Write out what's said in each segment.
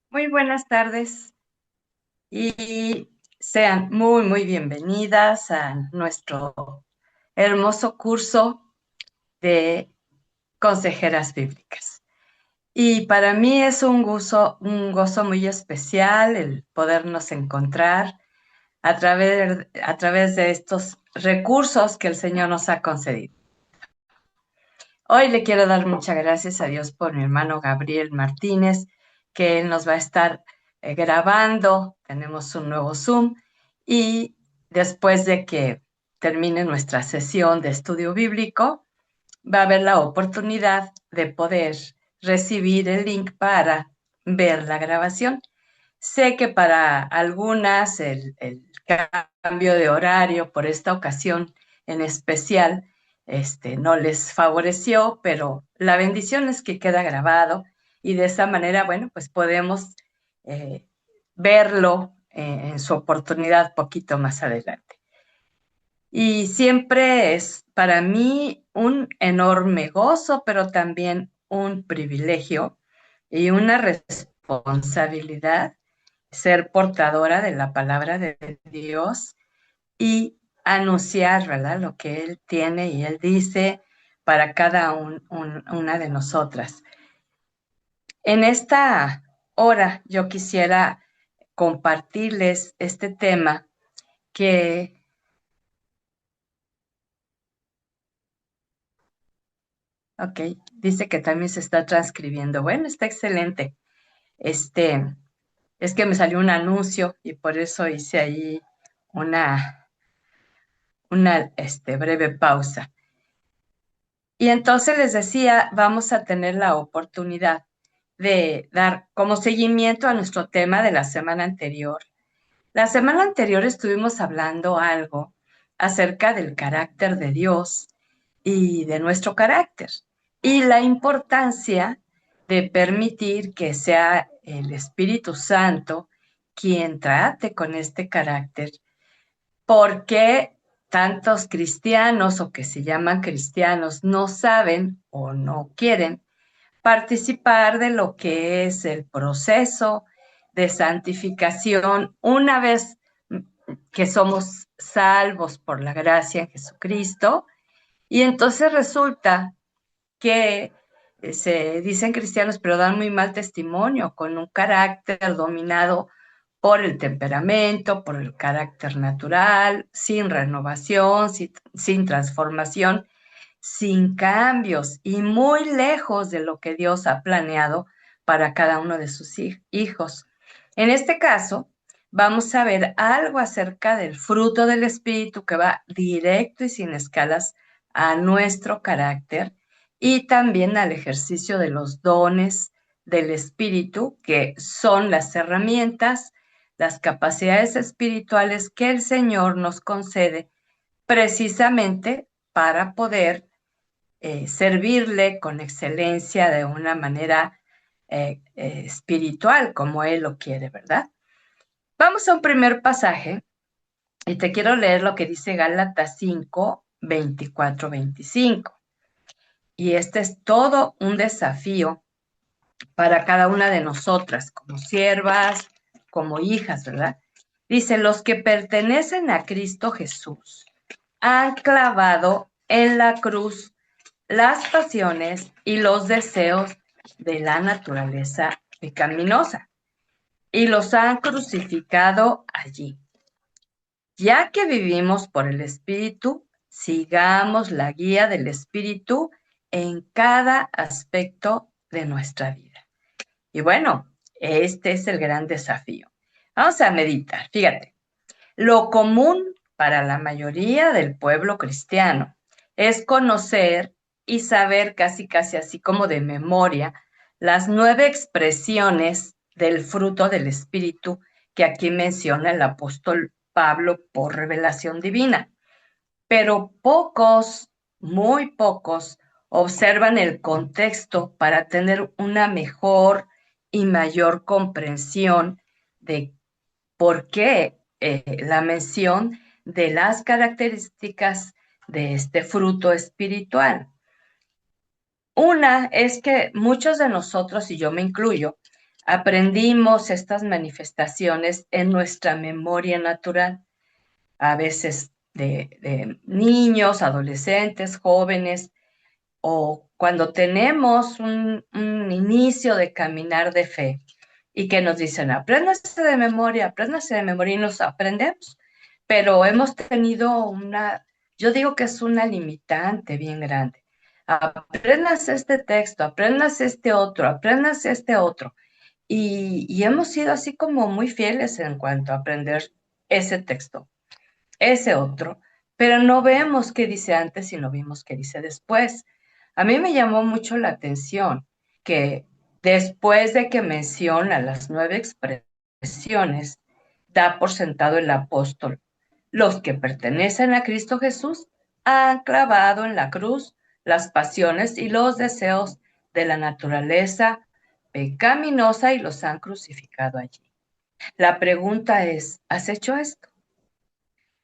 Muy buenas tardes y sean muy bienvenidas a nuestro hermoso curso de consejeras bíblicas. Y para mí es un gozo muy especial el podernos encontrar a través de estos recursos que el Señor nos ha concedido. Hoy le quiero dar muchas gracias a Dios por mi hermano Gabriel Martínez, que él nos va a estar grabando. Tenemos un nuevo Zoom y después de que termine nuestra sesión de estudio bíblico, va a haber la oportunidad de poder recibir el link para ver la grabación. Sé que para algunas el cambio de horario por esta ocasión en especial no les favoreció, pero la bendición es que queda grabado y de esa manera, bueno, pues podemos eh, verlo en su oportunidad poquito más adelante. Y siempre es para mí un enorme gozo, pero también un privilegio y una responsabilidad ser portadora de la palabra de Dios y anunciar, ¿verdad? Lo que Él tiene y Él dice para cada una de nosotras. En esta hora yo quisiera compartirles este tema que, ok, dice que también se está transcribiendo. Bueno, está excelente. Este, es que me salió un anuncio y por eso hice ahí una, una breve pausa. Y entonces les decía, vamos a tener la oportunidad de dar como seguimiento a nuestro tema de la semana anterior. La semana anterior estuvimos hablando algo acerca del carácter de Dios y de nuestro carácter y la importancia de permitir que sea el Espíritu Santo quien trate con este carácter. ¿Por qué tantos cristianos o que se llaman cristianos no saben o no quieren participar de lo que es el proceso de santificación una vez que somos salvos por la gracia en Jesucristo? Y entonces resulta que se dicen cristianos, pero dan muy mal testimonio, con un carácter dominado por el temperamento, por el carácter natural, sin renovación, sin transformación, sin cambios y muy lejos de lo que Dios ha planeado para cada uno de sus hijos. En este caso, vamos a ver algo acerca del fruto del Espíritu que va directo y sin escalas a nuestro carácter y también al ejercicio de los dones del Espíritu, que son las herramientas, las capacidades espirituales que el Señor nos concede precisamente para poder servirle con excelencia de una manera espiritual, como Él lo quiere, ¿verdad? Vamos a un primer pasaje y te quiero leer lo que dice Gálatas 5, 24, 25. Y este es todo un desafío para cada una de nosotras, como siervas, como hijas, ¿verdad? Dice, los que pertenecen a Cristo Jesús han clavado en la cruz las pasiones y los deseos de la naturaleza pecaminosa y los han crucificado allí. Ya que vivimos por el Espíritu, sigamos la guía del Espíritu en cada aspecto de nuestra vida. Y bueno, este es el gran desafío. Vamos a meditar. Fíjate, lo común para la mayoría del pueblo cristiano es conocer y saber casi así como de memoria las 9 expresiones del fruto del Espíritu que aquí menciona el apóstol Pablo por revelación divina. Pero pocos, muy pocos, observan el contexto para tener una mejor y mayor comprensión de por qué la mención de las características de este fruto espiritual. Una es que muchos de nosotros, y yo me incluyo, Aprendimos estas manifestaciones en nuestra memoria natural, a veces de niños, adolescentes, jóvenes, o cuando tenemos un inicio de caminar de fe y que nos dicen, apréndase de memoria y nos aprendemos, pero hemos tenido yo digo que es una limitante bien grande. Apréndase este texto, apréndase este otro. Y hemos sido así como muy fieles en cuanto a aprender ese texto, ese otro, pero no vemos qué dice antes y no vimos qué dice después. A mí me llamó mucho la atención que después de que menciona las 9 expresiones, da por sentado el apóstol, los que pertenecen a Cristo Jesús han clavado en la cruz las pasiones y los deseos de la naturaleza pecaminosa y los han crucificado allí. La pregunta es, ¿has hecho esto?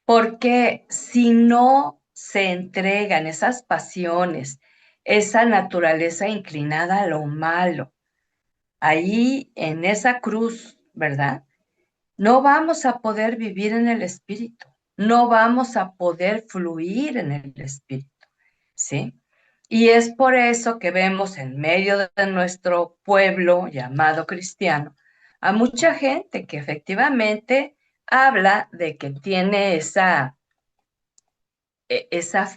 Porque si no se entregan esas pasiones, esa naturaleza inclinada a lo malo, ahí en esa cruz, ¿verdad? No vamos a poder vivir en el Espíritu, no vamos a poder fluir en el Espíritu, ¿sí? Y es por eso que vemos en medio de nuestro pueblo llamado cristiano a mucha gente que efectivamente habla de que tiene esa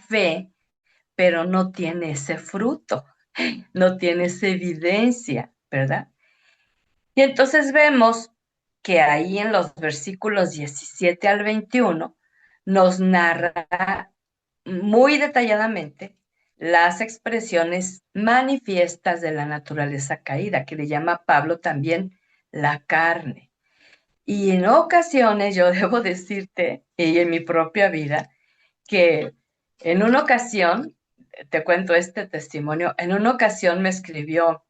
fe, pero no tiene ese fruto, no tiene esa evidencia, ¿verdad? Y entonces vemos que ahí en los versículos 17 al 21 nos narra muy detalladamente las expresiones manifiestas de la naturaleza caída, que le llama Pablo también la carne. Y en ocasiones yo debo decirte, y en mi propia vida, que en una ocasión, te cuento este testimonio, en una ocasión me escribió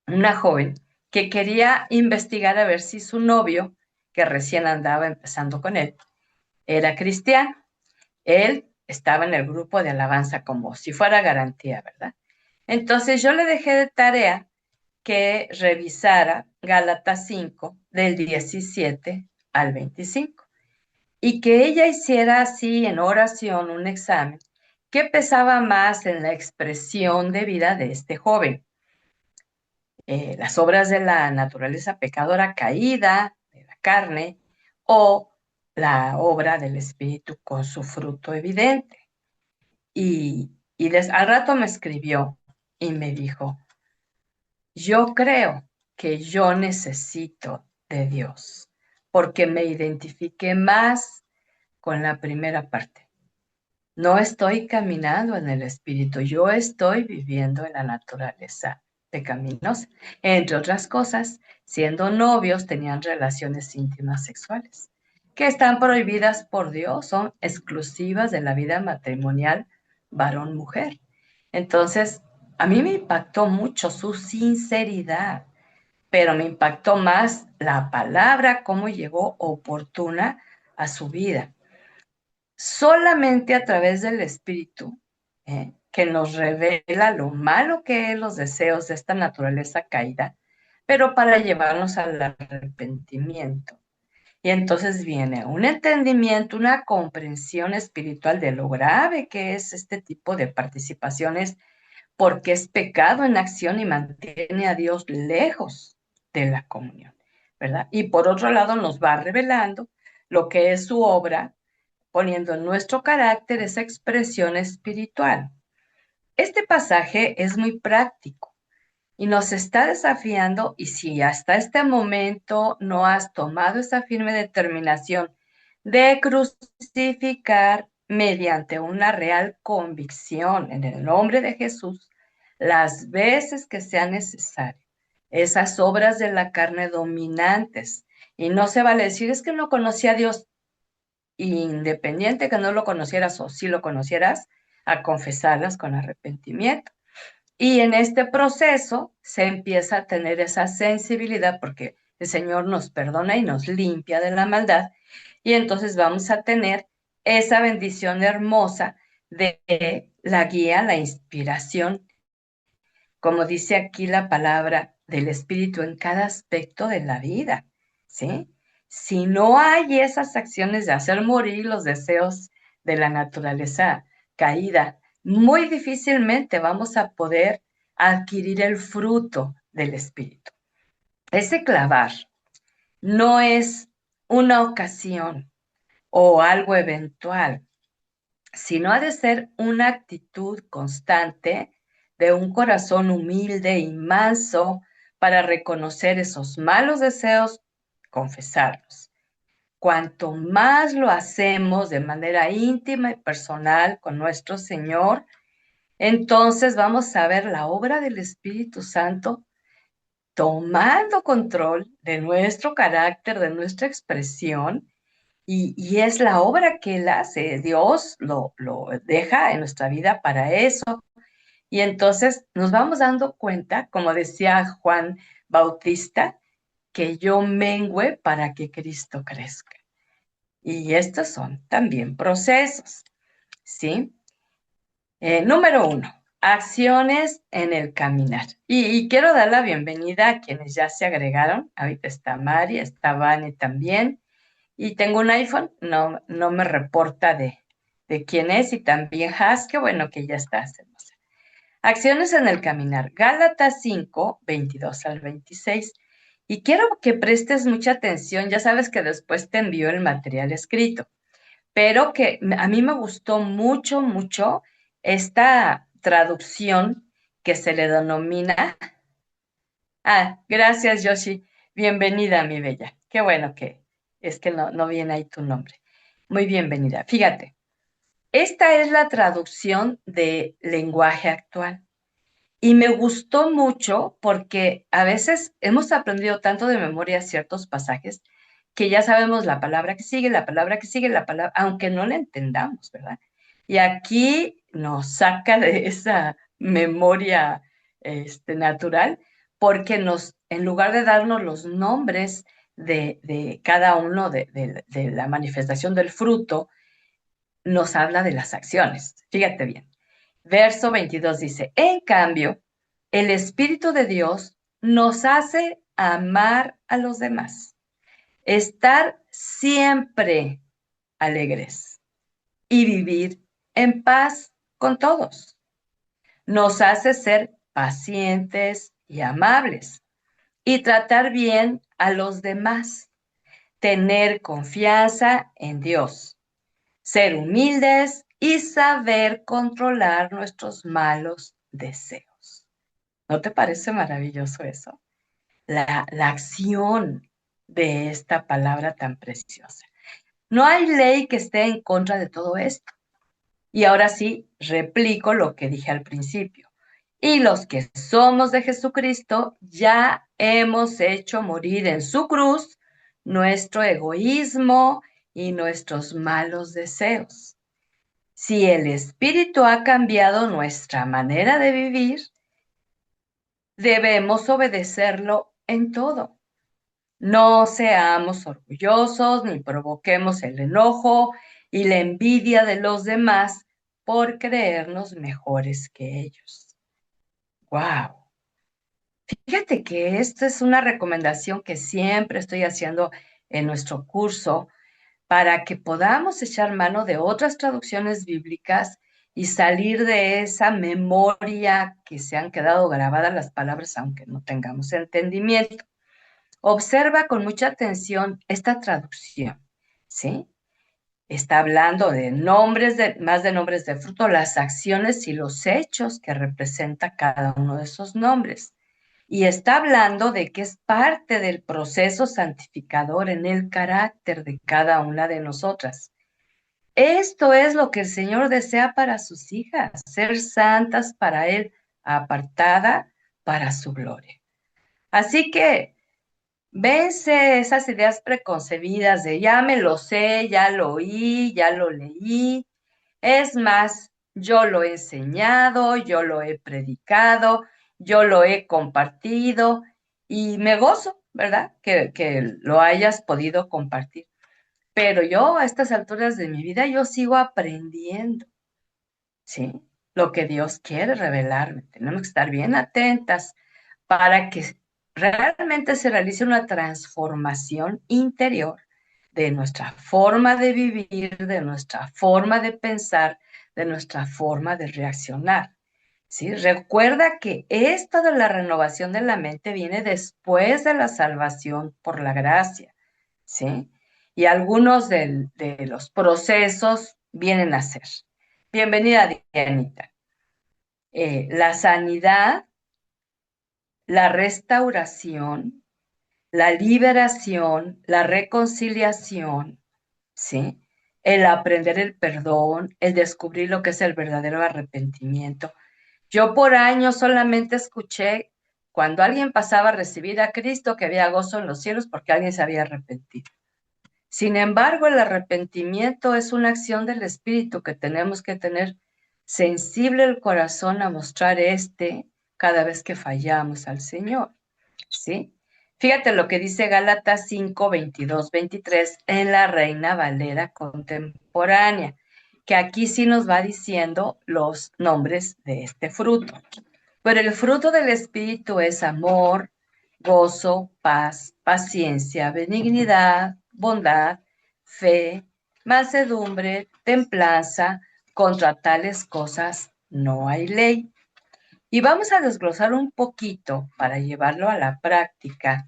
una joven que quería investigar a ver si su novio, que recién andaba empezando con él, era cristiano. Él estaba en el grupo de alabanza como si fuera garantía, ¿verdad? Entonces yo le dejé de tarea que revisara Gálatas 5 del 17 al 25 y que ella hiciera así en oración un examen que pesaba más en la expresión de vida de este joven. Las obras de la naturaleza pecadora caída, de la carne, o la obra del Espíritu con su fruto evidente. Al rato me escribió y me dijo, yo creo que yo necesito de Dios, porque me identifiqué más con la primera parte. No estoy caminando en el Espíritu, yo estoy viviendo en la naturaleza pecaminosa. Entre otras cosas, siendo novios tenían relaciones íntimas sexuales, que están prohibidas por Dios, son exclusivas de la vida matrimonial varón-mujer. Entonces, a mí me impactó mucho su sinceridad, pero me impactó más la palabra, cómo llegó oportuna a su vida. Solamente a través del Espíritu, que nos revela lo malo que es los deseos de esta naturaleza caída, pero para llevarnos al arrepentimiento. Y entonces viene un entendimiento, una comprensión espiritual de lo grave que es este tipo de participaciones, porque es pecado en acción y mantiene a Dios lejos de la comunión, ¿verdad? Y por otro lado nos va revelando lo que es su obra, poniendo en nuestro carácter esa expresión espiritual. Este pasaje es muy práctico y nos está desafiando, y si hasta este momento no has tomado esa firme determinación de crucificar mediante una real convicción en el nombre de Jesús, las veces que sea necesario, esas obras de la carne dominantes, y no se vale decir, es que no conocía a Dios, independiente que no lo conocieras o si lo conocieras, a confesarlas con arrepentimiento. Y en este proceso se empieza a tener esa sensibilidad porque el Señor nos perdona y nos limpia de la maldad. Y entonces vamos a tener esa bendición hermosa de la guía, la inspiración, como dice aquí la palabra, del Espíritu en cada aspecto de la vida, ¿sí? Si no hay esas acciones de hacer morir los deseos de la naturaleza caída, muy difícilmente vamos a poder adquirir el fruto del Espíritu. Ese clavar no es una ocasión o algo eventual, sino ha de ser una actitud constante de un corazón humilde y manso para reconocer esos malos deseos, confesarlos. Cuanto más lo hacemos de manera íntima y personal con nuestro Señor, entonces vamos a ver la obra del Espíritu Santo tomando control de nuestro carácter, de nuestra expresión, y es la obra que Él hace. Dios lo deja en nuestra vida para eso. Y entonces nos vamos dando cuenta, como decía Juan Bautista, que yo mengüe para que Cristo crezca. Y estos son también procesos, ¿sí? Número 1, acciones en el caminar. Y quiero dar la bienvenida a quienes ya se agregaron. Ahorita está Mari, está Vane también. Y tengo un iPhone, no me reporta de quién es. Y también Has, que bueno que ya está. Hermosa. Acciones en el caminar. Gálatas 5, 22 al 26. Y quiero que prestes mucha atención. Ya sabes que después te envío el material escrito, pero que a mí me gustó mucho, mucho esta traducción que se le denomina. Ah, gracias, Yoshi. Bienvenida, mi bella. Qué bueno que es que no viene ahí tu nombre. Muy bienvenida. Fíjate, esta es la traducción de lenguaje actual. Y me gustó mucho porque a veces hemos aprendido tanto de memoria ciertos pasajes que ya sabemos la palabra que sigue, la palabra que sigue, la palabra, aunque no la entendamos, ¿verdad? Y aquí nos saca de esa memoria natural porque en lugar de darnos los nombres de cada uno de la manifestación del fruto, nos habla de las acciones. Fíjate bien. Verso 22 dice, en cambio, el Espíritu de Dios nos hace amar a los demás, estar siempre alegres y vivir en paz con todos. Nos hace ser pacientes y amables y tratar bien a los demás, tener confianza en Dios, ser humildes y saber controlar nuestros malos deseos. ¿No te parece maravilloso eso? La acción de esta palabra tan preciosa. No hay ley que esté en contra de todo esto. Y ahora sí, replico lo que dije al principio. Y los que somos de Jesucristo ya hemos hecho morir en su cruz nuestro egoísmo y nuestros malos deseos. Si el Espíritu ha cambiado nuestra manera de vivir, debemos obedecerlo en todo. No seamos orgullosos ni provoquemos el enojo y la envidia de los demás por creernos mejores que ellos. ¡Wow! Fíjate que esta es una recomendación que siempre estoy haciendo en nuestro curso para que podamos echar mano de otras traducciones bíblicas y salir de esa memoria que se han quedado grabadas las palabras aunque no tengamos entendimiento. Observa con mucha atención esta traducción, ¿sí? Está hablando de más de nombres de fruto, las acciones y los hechos que representa cada uno de esos nombres. Y está hablando de que es parte del proceso santificador en el carácter de cada una de nosotras. Esto es lo que el Señor desea para sus hijas, ser santas para Él, apartada para su gloria. Así que vence esas ideas preconcebidas de ya me lo sé, ya lo oí, ya lo leí. Es más, yo lo he enseñado, yo lo he predicado, yo lo he compartido y me gozo, ¿verdad? Que lo hayas podido compartir. Pero yo a estas alturas de mi vida, yo sigo aprendiendo, ¿sí? Lo que Dios quiere revelarme. Tenemos que estar bien atentas para que realmente se realice una transformación interior de nuestra forma de vivir, de nuestra forma de pensar, de nuestra forma de reaccionar. ¿Sí? Recuerda que esto de la renovación de la mente viene después de la salvación por la gracia, ¿sí? Y algunos de los procesos vienen a ser. Bienvenida, Dianita. La sanidad, la restauración, la liberación, la reconciliación, ¿sí? El aprender el perdón, el descubrir lo que es el verdadero arrepentimiento. Yo por años solamente escuché cuando alguien pasaba a recibir a Cristo que había gozo en los cielos porque alguien se había arrepentido. Sin embargo, el arrepentimiento es una acción del Espíritu que tenemos que tener sensible el corazón a mostrar cada vez que fallamos al Señor. ¿Sí? Fíjate lo que dice Gálatas 5, 22, 23 en la Reina Valera contemporánea, que aquí sí nos va diciendo los nombres de este fruto. Pero el fruto del Espíritu es amor, gozo, paz, paciencia, benignidad, bondad, fe, mansedumbre, templanza. Contra tales cosas no hay ley. Y vamos a desglosar un poquito para llevarlo a la práctica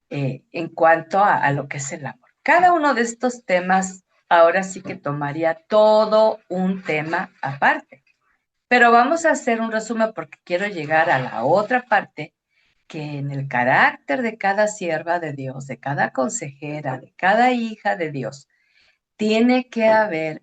en cuanto a lo que es el amor. Cada uno de estos temas ahora sí que tomaría todo un tema aparte. Pero vamos a hacer un resumen porque quiero llegar a la otra parte, que en el carácter de cada sierva de Dios, de cada consejera, de cada hija de Dios, tiene que haber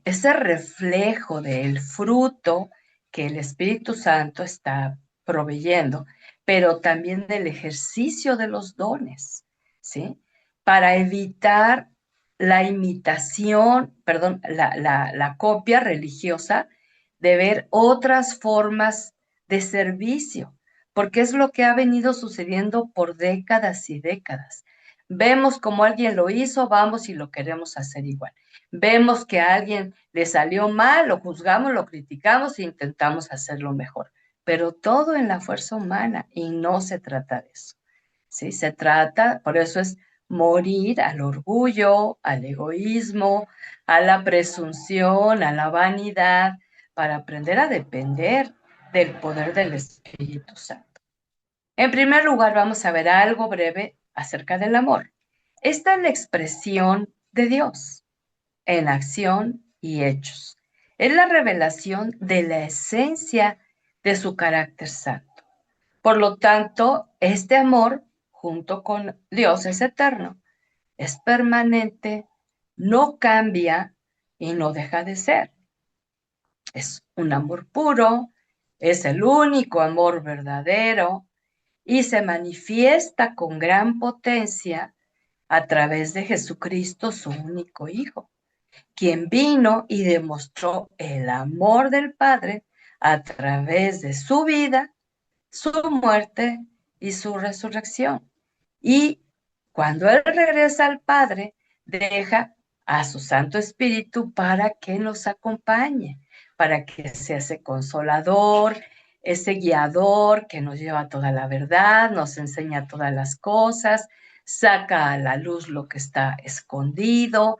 ese reflejo del fruto que el Espíritu Santo está proveyendo, pero también del ejercicio de los dones, ¿sí? Para evitar la imitación, perdón, la copia religiosa de ver otras formas de servicio, porque es lo que ha venido sucediendo por décadas y décadas. Vemos como alguien lo hizo, vamos y lo queremos hacer igual. Vemos que a alguien le salió mal, lo juzgamos, lo criticamos e intentamos hacerlo mejor. Pero todo en la fuerza humana y no se trata de eso. ¿Sí? Se trata, por eso es morir al orgullo, al egoísmo, a la presunción, a la vanidad, para aprender a depender del poder del Espíritu Santo. En primer lugar, vamos a ver algo breve acerca del amor. Esta es la expresión de Dios en acción y hechos. Es la revelación de la esencia de su carácter santo. Por lo tanto, este amor, junto con Dios, es eterno, es permanente, no cambia y no deja de ser. Es un amor puro, es el único amor verdadero y se manifiesta con gran potencia a través de Jesucristo, su único Hijo, quien vino y demostró el amor del Padre a través de su vida, su muerte y su resurrección. Y cuando Él regresa al Padre, deja a su Santo Espíritu para que nos acompañe, para que sea ese consolador, ese guiador que nos lleva toda la verdad, nos enseña todas las cosas, saca a la luz lo que está escondido.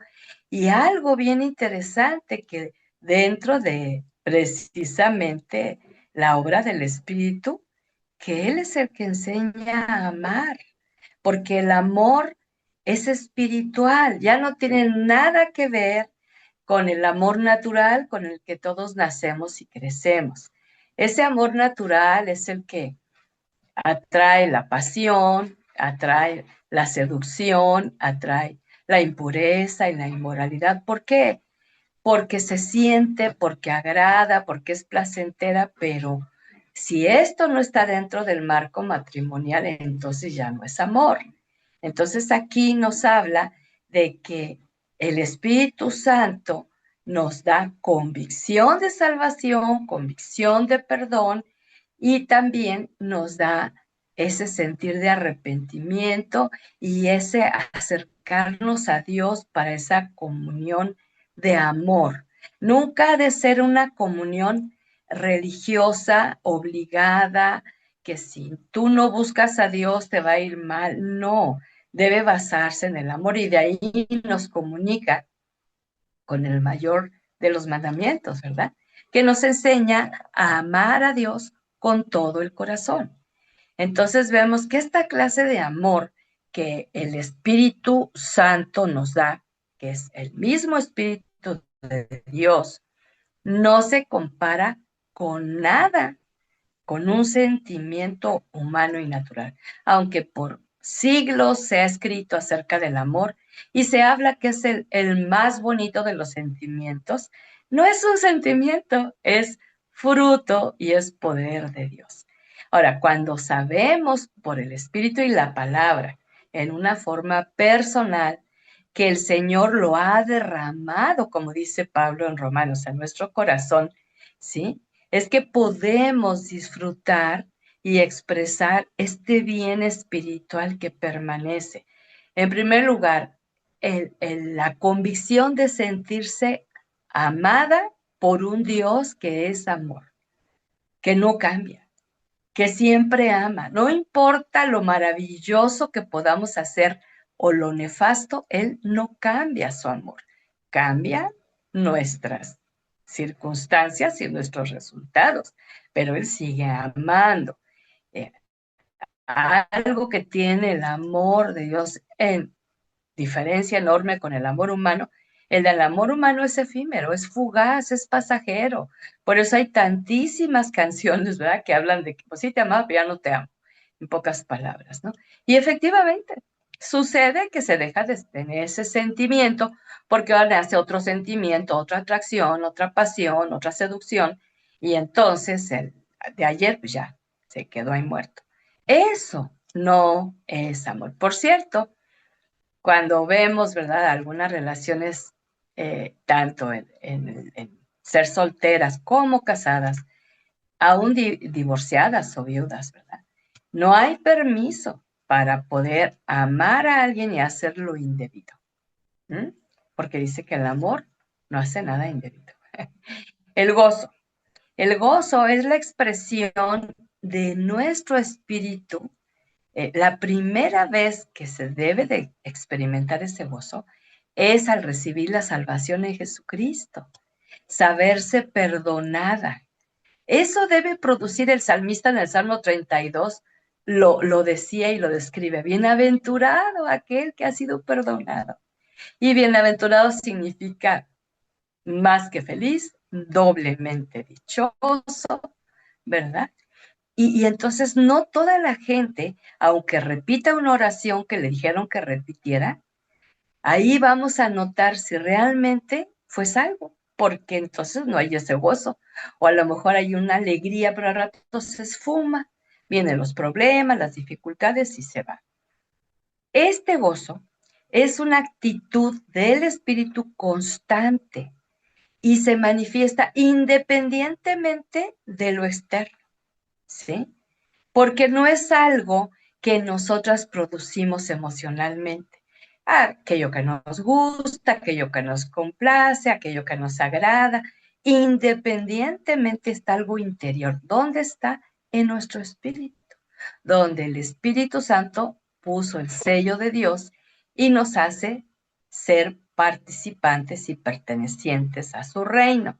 Y algo bien interesante que dentro de precisamente la obra del Espíritu, que Él es el que enseña a amar, porque el amor es espiritual, ya no tiene nada que ver con el amor natural con el que todos nacemos y crecemos. Ese amor natural es el que atrae la pasión, atrae la seducción, atrae la impureza y la inmoralidad. ¿Por qué? Porque se siente, porque agrada, porque es placentera, pero si esto no está dentro del marco matrimonial, entonces ya no es amor. Entonces aquí nos habla de que el Espíritu Santo nos da convicción de salvación, convicción de perdón y también nos da ese sentir de arrepentimiento y ese acercarnos a Dios para esa comunión de amor. Nunca ha de ser una comunión religiosa, obligada, que si tú no buscas a Dios te va a ir mal. No, debe basarse en el amor y de ahí nos comunica con el mayor de los mandamientos, ¿verdad? Que nos enseña a amar a Dios con todo el corazón. Entonces vemos que esta clase de amor que el Espíritu Santo nos da, que es el mismo Espíritu de Dios, no se compara con nada, con un sentimiento humano y natural, aunque por siglos se ha escrito acerca del amor y se habla que es el más bonito de los sentimientos. No es un sentimiento, es fruto y es poder de Dios. Ahora, cuando sabemos por el Espíritu y la palabra en una forma personal que el Señor lo ha derramado, como dice Pablo en Romanos, en nuestro corazón, ¿sí? Es que podemos disfrutar y expresar este bien espiritual que permanece. En primer lugar, la convicción de sentirse amada por un Dios que es amor, que no cambia, que siempre ama. No importa lo maravilloso que podamos hacer o lo nefasto, Él no cambia su amor. Cambia nuestras circunstancias y nuestros resultados, pero Él sigue amando. Eh, Algo que tiene el amor de Dios en diferencia enorme con el amor humano. El del amor humano es efímero, es fugaz, es pasajero. Por eso hay tantísimas canciones, ¿verdad? Que hablan de que, pues sí te amaba, pero ya no te amo, en pocas palabras, ¿no? Y efectivamente, sucede que se deja de tener ese sentimiento porque ahora nace otro sentimiento, otra atracción, otra pasión, otra seducción, y entonces el de ayer, pues ya se quedó ahí muerto. Eso no es amor. Por cierto, cuando vemos, ¿verdad?, algunas relaciones, tanto en ser solteras como casadas, aún divorciadas o viudas, ¿verdad? No hay permiso para poder amar a alguien y hacerlo indebido, ¿m? Porque dice que el amor no hace nada indebido. El gozo. El gozo es la expresión de nuestro espíritu. La primera vez que se debe de experimentar ese gozo es al recibir la salvación en Jesucristo, saberse perdonada. Eso debe producir el salmista en el Salmo 32, lo decía y lo describe. Bienaventurado aquel que ha sido perdonado. Y bienaventurado significa más que feliz, doblemente dichoso, ¿verdad? Y entonces no toda la gente, aunque repita una oración que le dijeron que repitiera, ahí vamos a notar si realmente fue salvo, porque entonces no hay ese gozo. O a lo mejor hay una alegría, pero al rato se esfuma, vienen los problemas, las dificultades y se va. Este gozo es una actitud del espíritu constante y se manifiesta independientemente de lo externo, ¿sí? Porque no es algo que nosotras producimos emocionalmente. Aquello que nos gusta, aquello que nos complace, aquello que nos agrada, independientemente está algo interior. ¿Dónde está? En nuestro espíritu, donde el Espíritu Santo puso el sello de Dios y nos hace ser participantes y pertenecientes a su reino.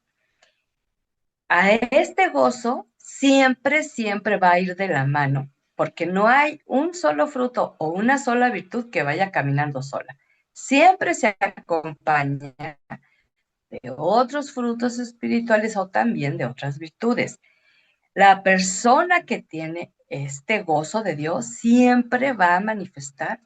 A este gozo siempre, siempre va a ir de la mano, porque no hay un solo fruto o una sola virtud que vaya caminando sola. Siempre se acompaña de otros frutos espirituales o también de otras virtudes. La persona que tiene este gozo de Dios siempre va a manifestar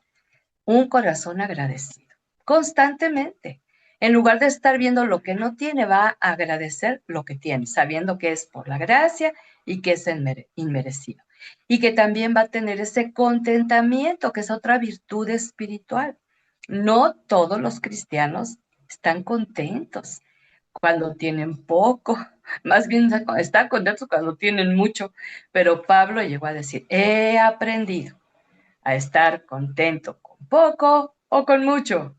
un corazón agradecido, constantemente. En lugar de estar viendo lo que no tiene, va a agradecer lo que tiene, sabiendo que es por la gracia y que es inmerecido. Y que también va a tener ese contentamiento, que es otra virtud espiritual. No todos los cristianos están contentos cuando tienen poco, más bien están contentos cuando tienen mucho, pero Pablo llegó a decir, he aprendido a estar contento con poco o con mucho.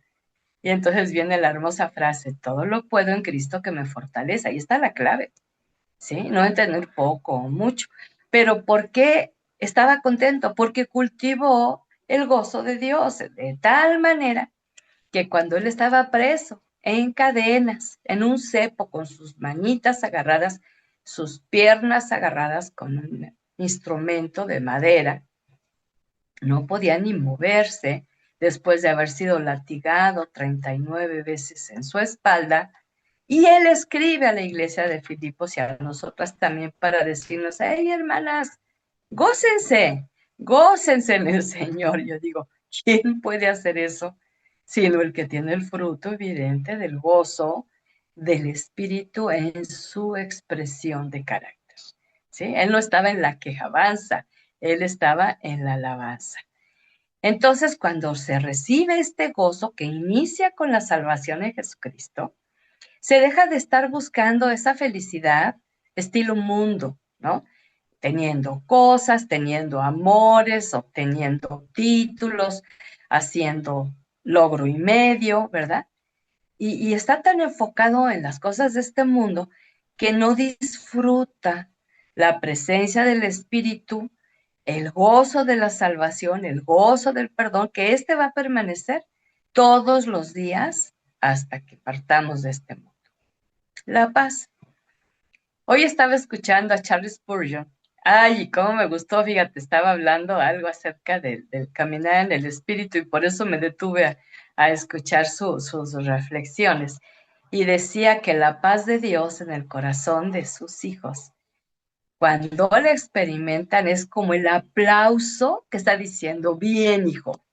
Y entonces viene la hermosa frase, todo lo puedo en Cristo que me fortalece. Ahí está la clave, ¿sí? No en tener poco o mucho. Pero ¿por qué estaba contento porque cultivó el gozo de Dios de tal manera que cuando él estaba preso, en cadenas, en un cepo, con sus manitas agarradas, sus piernas agarradas con un instrumento de madera, no podía ni moverse después de haber sido latigado 39 veces en su espalda. Y él escribe a la iglesia de Filipos y a nosotras también para decirnos, hey hermanas, gócense, gócense en el Señor. Yo digo, ¿quién puede hacer eso? Sino el que tiene el fruto evidente del gozo del Espíritu en su expresión de carácter. ¿Sí? Él no estaba en la quejabanza, él estaba en la alabanza. Entonces, cuando se recibe este gozo que inicia con la salvación en Jesucristo, se deja de estar buscando esa felicidad estilo mundo, ¿no? Teniendo cosas, teniendo amores, obteniendo títulos, haciendo logro y medio, ¿verdad? Y está tan enfocado en las cosas de este mundo que no disfruta la presencia del Espíritu, el gozo de la salvación, el gozo del perdón, que éste va a permanecer todos los días hasta que partamos de este mundo. La paz. Hoy estaba escuchando a Charles Spurgeon. Ay, cómo me gustó, fíjate, estaba hablando algo acerca del caminar en el espíritu y por eso me detuve a escuchar sus reflexiones. Y decía que la paz de Dios en el corazón de sus hijos, cuando la experimentan, es como el aplauso que está diciendo, bien, hijo,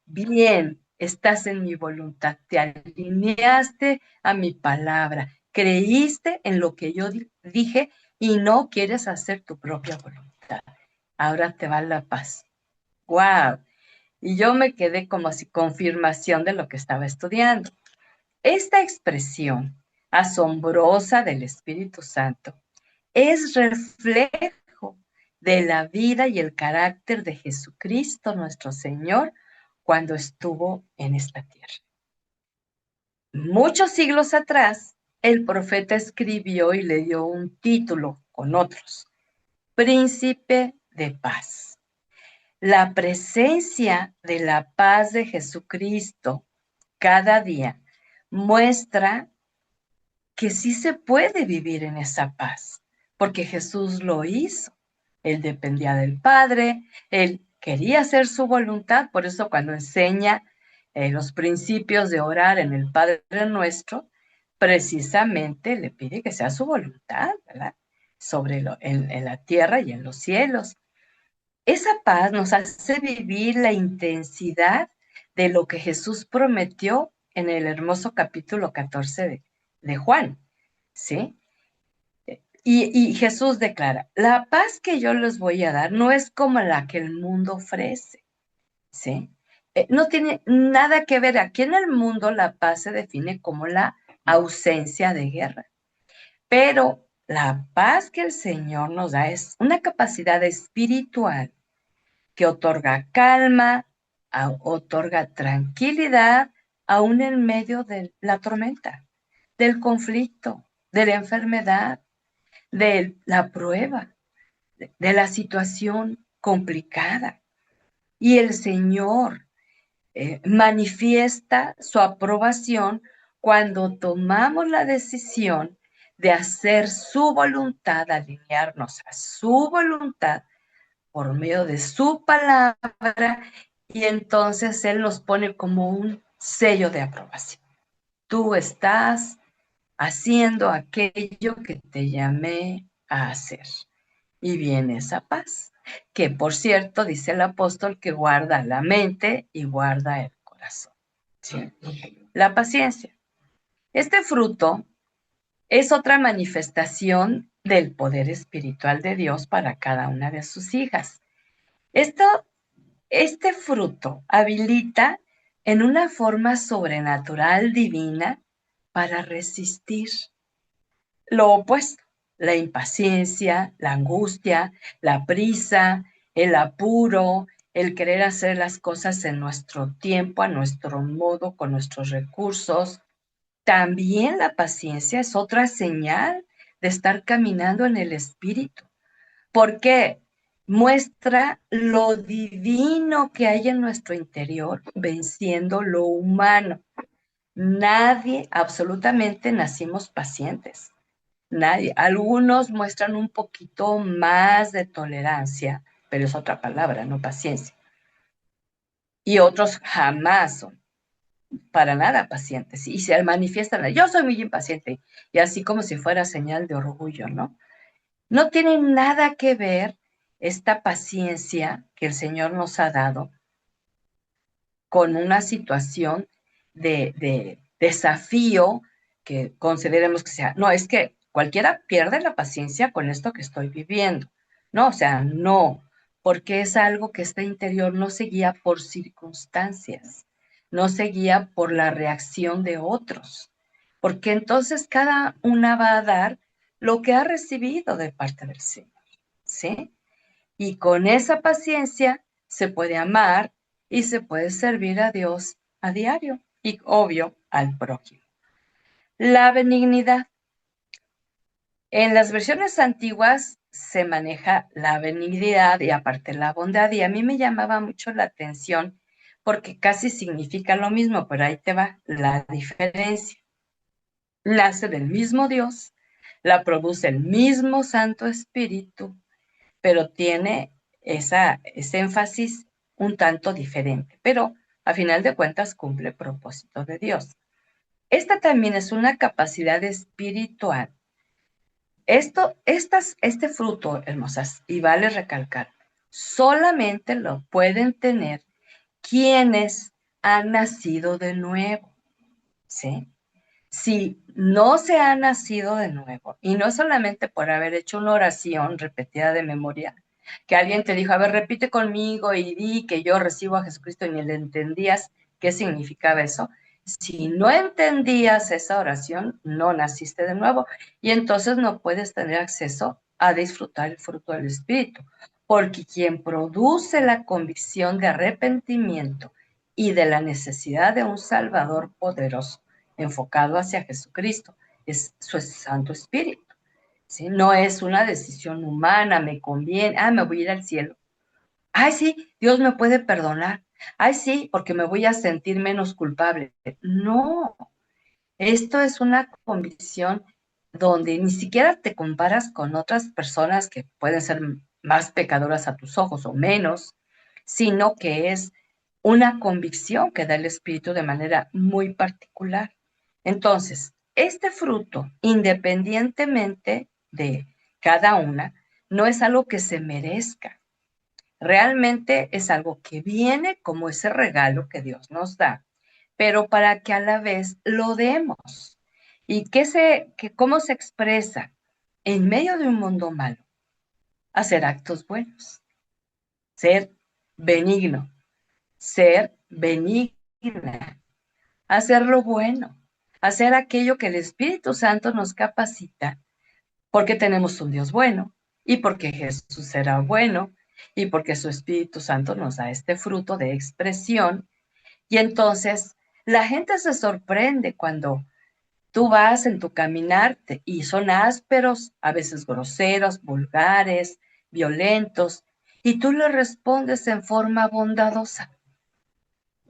bien, estás en mi voluntad, te alineaste a mi palabra, creíste en lo que yo dije y no quieres hacer tu propia voluntad. Ahora te va la paz. ¡Wow! Y yo me quedé como si confirmación de lo que estaba estudiando. Esta expresión asombrosa del Espíritu Santo es reflejo de la vida y el carácter de Jesucristo nuestro Señor cuando estuvo en esta tierra. Muchos siglos atrás, el profeta escribió y le dio un título con otros, Príncipe de Paz. La presencia de la paz de Jesucristo cada día muestra que sí se puede vivir en esa paz, porque Jesús lo hizo. Él dependía del Padre, él quería hacer su voluntad, por eso cuando enseña los principios de orar en el Padre Nuestro, precisamente le pide que sea su voluntad, ¿verdad? Sobre en la tierra y en los cielos. Esa paz nos hace vivir la intensidad de lo que Jesús prometió en el hermoso capítulo 14 de Juan, ¿sí? Y Jesús declara, la paz que yo les voy a dar no es como la que el mundo ofrece, ¿sí? No tiene nada que ver. Aquí en el mundo la paz se define como la ausencia de guerra, pero la paz que el Señor nos da es una capacidad espiritual que otorga calma, otorga tranquilidad, aún en medio de la tormenta, del conflicto, de la enfermedad, de la prueba, de la situación complicada. Y el Señor manifiesta su aprobación cuando tomamos la decisión de hacer su voluntad, alinearnos a su voluntad por medio de su palabra, y entonces Él nos pone como un sello de aprobación. Tú estás haciendo aquello que te llamé a hacer. Y viene esa paz, que por cierto, dice el apóstol, que guarda la mente y guarda el corazón. ¿Sí? La paciencia. Este fruto es otra manifestación del poder espiritual de Dios para cada una de sus hijas. Este fruto habilita en una forma sobrenatural divina para resistir lo opuesto, la impaciencia, la angustia, la prisa, el apuro, el querer hacer las cosas en nuestro tiempo, a nuestro modo, con nuestros recursos. También la paciencia es otra señal de estar caminando en el espíritu. ¿Por qué? muestra lo divino que hay en nuestro interior, venciendo lo humano. Nadie, absolutamente, nacimos pacientes. Nadie. Algunos muestran un poquito más de tolerancia, pero es otra palabra, no paciencia. Y otros jamás son para nada pacientes. Y se manifiestan, yo soy muy impaciente, y así como si fuera señal de orgullo, ¿no? No tiene nada que ver esta paciencia que el Señor nos ha dado con una situación de desafío que consideremos que sea. No, es que cualquiera pierde la paciencia con esto que estoy viviendo. No, o sea, no, porque es algo que está interior, no se guía por circunstancias, no se guía por la reacción de otros, porque entonces cada una va a dar lo que ha recibido de parte del Señor, ¿sí? Y con esa paciencia se puede amar y se puede servir a Dios a diario y, obvio, al prójimo. La benignidad. En las versiones antiguas se maneja la benignidad y aparte la bondad, y a mí me llamaba mucho la atención porque casi significa lo mismo, pero ahí te va la diferencia. Nace del mismo Dios, la produce el mismo Santo Espíritu, pero tiene ese énfasis un tanto diferente, pero a final de cuentas cumple el propósito de Dios. Esta también es una capacidad espiritual. Este fruto, hermosas, y vale recalcar, solamente lo pueden tener quienes han nacido de nuevo, ¿sí? Si no se ha nacido de nuevo, y no solamente por haber hecho una oración repetida de memoria, que alguien te dijo, a ver, repite conmigo y di que yo recibo a Jesucristo y ni le entendías qué significaba eso. Si no entendías esa oración, no naciste de nuevo y entonces no puedes tener acceso a disfrutar el fruto del Espíritu, porque quien produce la convicción de arrepentimiento y de la necesidad de un Salvador poderoso enfocado hacia Jesucristo, es su Santo Espíritu. ¿Sí? No es una decisión humana, me conviene, me voy a ir al cielo. Ay, sí, Dios me puede perdonar. Ay, sí, porque me voy a sentir menos culpable. No, esto es una convicción donde ni siquiera te comparas con otras personas que pueden ser más pecadoras a tus ojos o menos, sino que es una convicción que da el Espíritu de manera muy particular. Entonces, este fruto, independientemente de cada una, no es algo que se merezca. Realmente es algo que viene como ese regalo que Dios nos da, pero para que a la vez lo demos. ¿Y cómo se expresa? En medio de un mundo malo, hacer actos buenos, ser benigno, ser benigna, hacer lo bueno, hacer aquello que el Espíritu Santo nos capacita, porque tenemos un Dios bueno y porque Jesús será bueno y porque su Espíritu Santo nos da este fruto de expresión. Y entonces la gente se sorprende cuando tú vas en tu caminarte y son ásperos, a veces groseros, vulgares, violentos, y tú le respondes en forma bondadosa.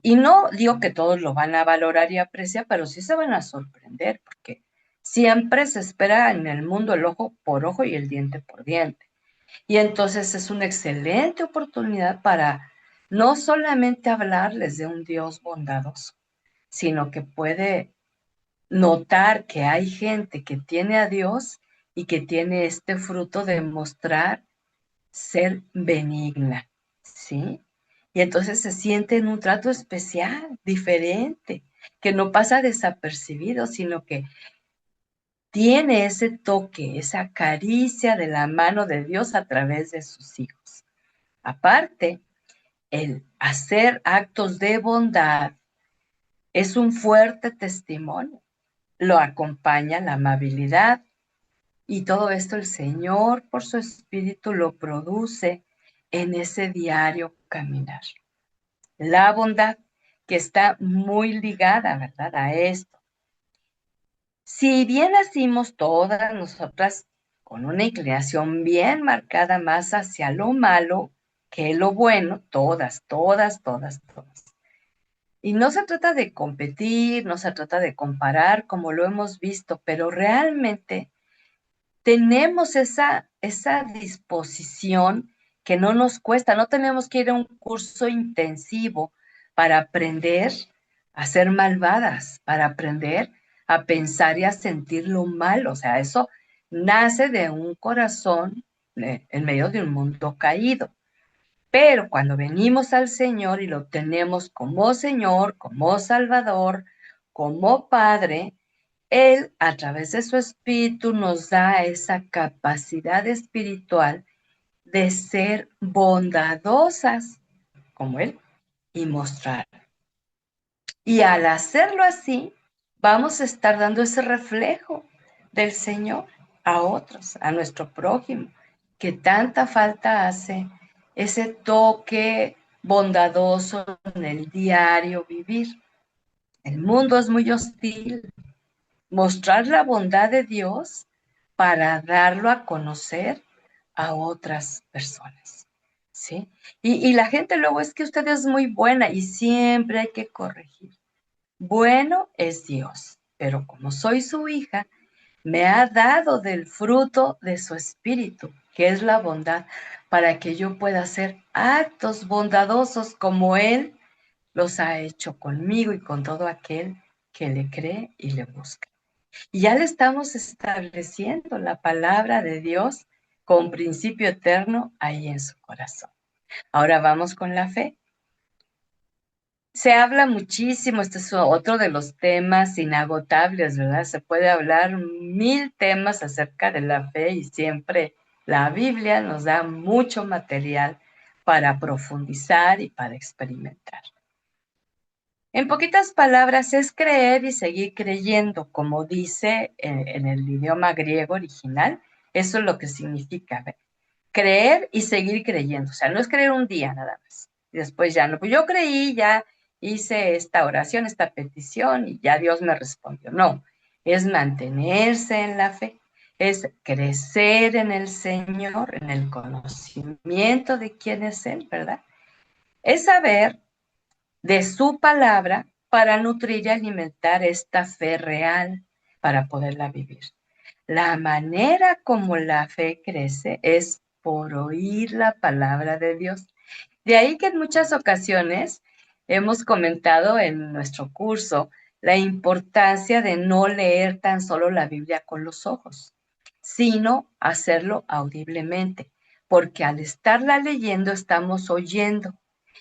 Y no digo que todos lo van a valorar y apreciar, pero sí se van a sorprender, porque siempre se espera en el mundo el ojo por ojo y el diente por diente. Y entonces es una excelente oportunidad para no solamente hablarles de un Dios bondadoso, sino que puede notar que hay gente que tiene a Dios y que tiene este fruto de mostrar ser benigna, ¿sí? Y entonces se siente en un trato especial, diferente, que no pasa desapercibido, sino que tiene ese toque, esa caricia de la mano de Dios a través de sus hijos. Aparte, el hacer actos de bondad es un fuerte testimonio. Lo acompaña la amabilidad y todo esto el Señor por su Espíritu lo produce en ese diario caminar. La bondad que está muy ligada, ¿verdad?, a esto. Si bien nacimos todas nosotras con una inclinación bien marcada más hacia lo malo que lo bueno, todas, todas, todas, todas. Y no se trata de competir, no se trata de comparar como lo hemos visto, pero realmente tenemos esa disposición que no nos cuesta, no tenemos que ir a un curso intensivo para aprender a ser malvadas, para aprender a pensar y a sentir lo malo. O sea, eso nace de un corazón en medio de un mundo caído. Pero cuando venimos al Señor y lo tenemos como Señor, como Salvador, como Padre, Él, a través de su Espíritu, nos da esa capacidad espiritual de ser bondadosas como Él y mostrar. Y al hacerlo así, vamos a estar dando ese reflejo del Señor a otros, a nuestro prójimo, que tanta falta hace ese toque bondadoso en el diario vivir. El mundo es muy hostil. Mostrar la bondad de Dios para darlo a conocer a otras personas, ¿sí? Y la gente luego es que usted es muy buena y siempre hay que corregir. Bueno es Dios, pero como soy su hija, me ha dado del fruto de su espíritu, que es la bondad, para que yo pueda hacer actos bondadosos como Él los ha hecho conmigo y con todo aquel que le cree y le busca. Y ya le estamos estableciendo la palabra de Dios con principio eterno ahí en su corazón. Ahora vamos con la fe. Se habla muchísimo, este es otro de los temas inagotables, ¿verdad? Se puede hablar 1000 temas acerca de la fe y siempre la Biblia nos da mucho material para profundizar y para experimentar. En poquitas palabras, es creer y seguir creyendo, como dice en el idioma griego original. Eso es lo que significa, ¿ve? Creer y seguir creyendo. O sea, no es creer un día nada más. Y después ya no. Pues yo creí, ya hice esta oración, esta petición y ya Dios me respondió. No, es mantenerse en la fe, es crecer en el Señor, en el conocimiento de quién es Él, ¿verdad? Es saber de su palabra para nutrir y alimentar esta fe real para poderla vivir. La manera como la fe crece es por oír la palabra de Dios. De ahí que en muchas ocasiones hemos comentado en nuestro curso la importancia de no leer tan solo la Biblia con los ojos, sino hacerlo audiblemente, porque al estarla leyendo estamos oyendo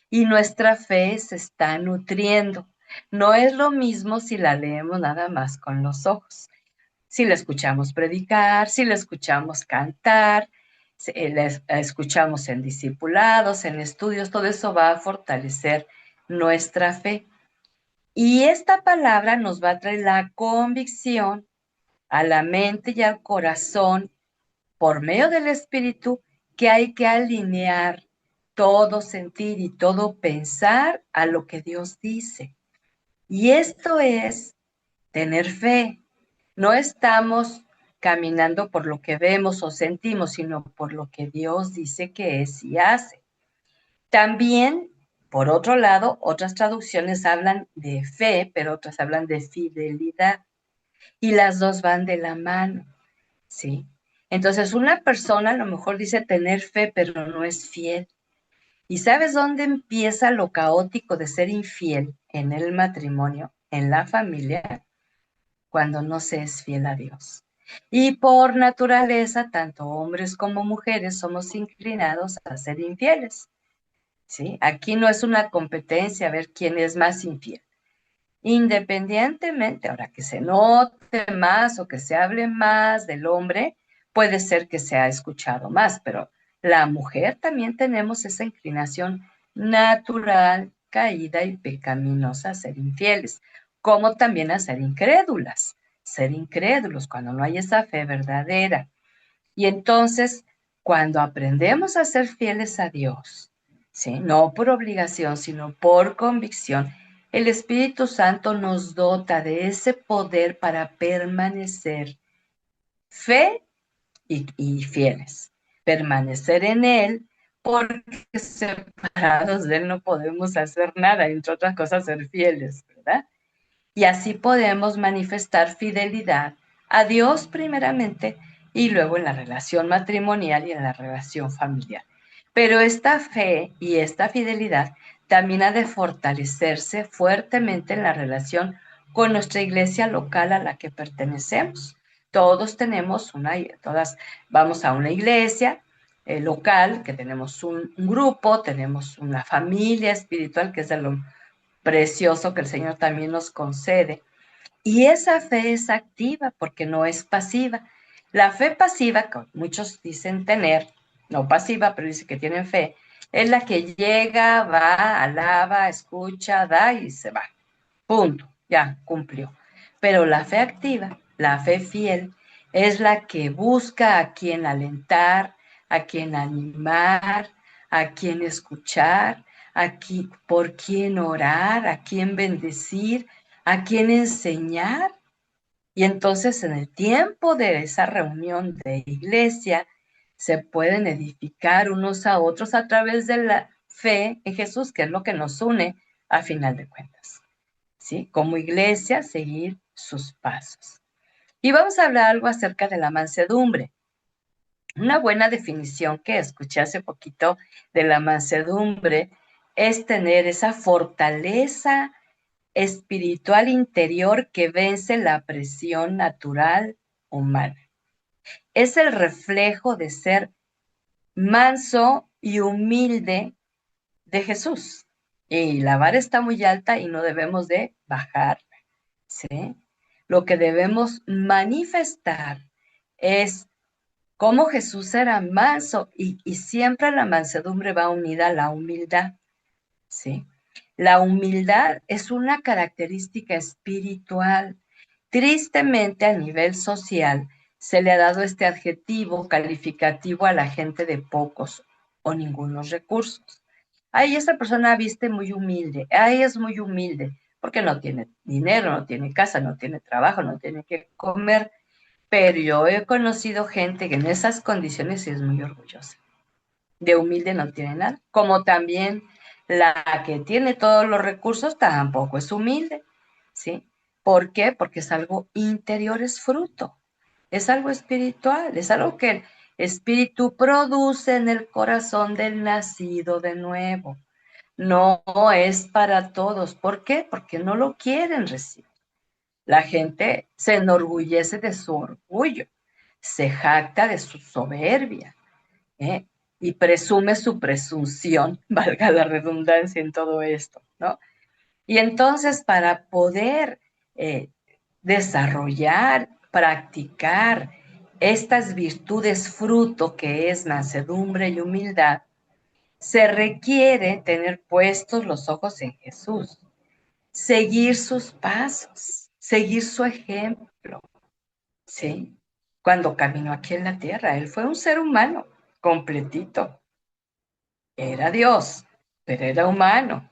y nuestra fe se está nutriendo. No es lo mismo si la leemos nada más con los ojos. Si la escuchamos predicar, si la escuchamos cantar, si la escuchamos en discipulados, en estudios, todo eso va a fortalecer nuestra fe. Y esta palabra nos va a traer la convicción a la mente y al corazón por medio del Espíritu que hay que alinear todo sentir y todo pensar a lo que Dios dice. Y esto es tener fe. No estamos caminando por lo que vemos o sentimos, sino por lo que Dios dice que es y hace. También, por otro lado, otras traducciones hablan de fe, pero otras hablan de fidelidad. Y las dos van de la mano, ¿sí? Entonces, una persona a lo mejor dice tener fe, pero no es fiel. ¿Y sabes dónde empieza lo caótico de ser infiel en el matrimonio, en la familia? Cuando no se es fiel a Dios. Y por naturaleza, tanto hombres como mujeres somos inclinados a ser infieles, ¿sí? Aquí no es una competencia a ver quién es más infiel. Independientemente, ahora que se note más o que se hable más del hombre, puede ser que se ha escuchado más, pero la mujer también tenemos esa inclinación natural, caída y pecaminosa a ser infieles, como también a ser incrédulos cuando no hay esa fe verdadera. Y entonces, cuando aprendemos a ser fieles a Dios, ¿sí? No por obligación, sino por convicción, el Espíritu Santo nos dota de ese poder para permanecer fe y fieles. Permanecer en Él, porque separados de Él no podemos hacer nada, entre otras cosas ser fieles, ¿verdad? Y así podemos manifestar fidelidad a Dios primeramente y luego en la relación matrimonial y en la relación familiar. Pero esta fe y esta fidelidad también ha de fortalecerse fuertemente en la relación con nuestra iglesia local a la que pertenecemos. Todos tenemos todas vamos a una iglesia local, que tenemos un grupo, tenemos una familia espiritual, que es de lo precioso que el Señor también nos concede. Y esa fe es activa porque no es pasiva. La fe pasiva, que muchos dicen tener, no pasiva, pero dicen que tienen fe, es la que llega, va, alaba, escucha, da y se va. Punto, ya cumplió. Pero la fe activa, la fe fiel, es la que busca a quien alentar, a quien animar, a quien escuchar, por quien orar, a quien bendecir, a quien enseñar. Y entonces en el tiempo de esa reunión de iglesia se pueden edificar unos a otros a través de la fe en Jesús, que es lo que nos une a final de cuentas. ¿Sí? Como iglesia, seguir sus pasos. Y vamos a hablar algo acerca de la mansedumbre. Una buena definición que escuché hace poquito de la mansedumbre es tener esa fortaleza espiritual interior que vence la presión natural humana. Es el reflejo de ser manso y humilde de Jesús. Y la vara está muy alta y no debemos de bajar. ¿Sí? Lo que debemos manifestar es cómo Jesús era manso y siempre la mansedumbre va unida a la humildad. ¿Sí? La humildad es una característica espiritual. Tristemente, a nivel social, se le ha dado este adjetivo calificativo a la gente de pocos o ningunos recursos. Ay, esa persona viste muy humilde. Ay, es muy humilde porque no tiene dinero, no tiene casa, no tiene trabajo, no tiene que comer. Pero yo he conocido gente que en esas condiciones sí es muy orgullosa. De humilde no tiene nada. Como también la que tiene todos los recursos tampoco es humilde, ¿sí? ¿Por qué? Porque es algo interior, es fruto, es algo espiritual, es algo que el espíritu produce en el corazón del nacido de nuevo. No es para todos. ¿Por qué? Porque no lo quieren recibir. La gente se enorgullece de su orgullo, se jacta de su soberbia, ¿eh? Y presume su presunción, valga la redundancia en todo esto, ¿no? Y entonces para poder desarrollar, practicar estas virtudes fruto que es mansedumbre y humildad, se requiere tener puestos los ojos en Jesús, seguir sus pasos, seguir su ejemplo, ¿sí? Cuando caminó aquí en la tierra, él fue un ser humano completito. Era Dios, pero era humano.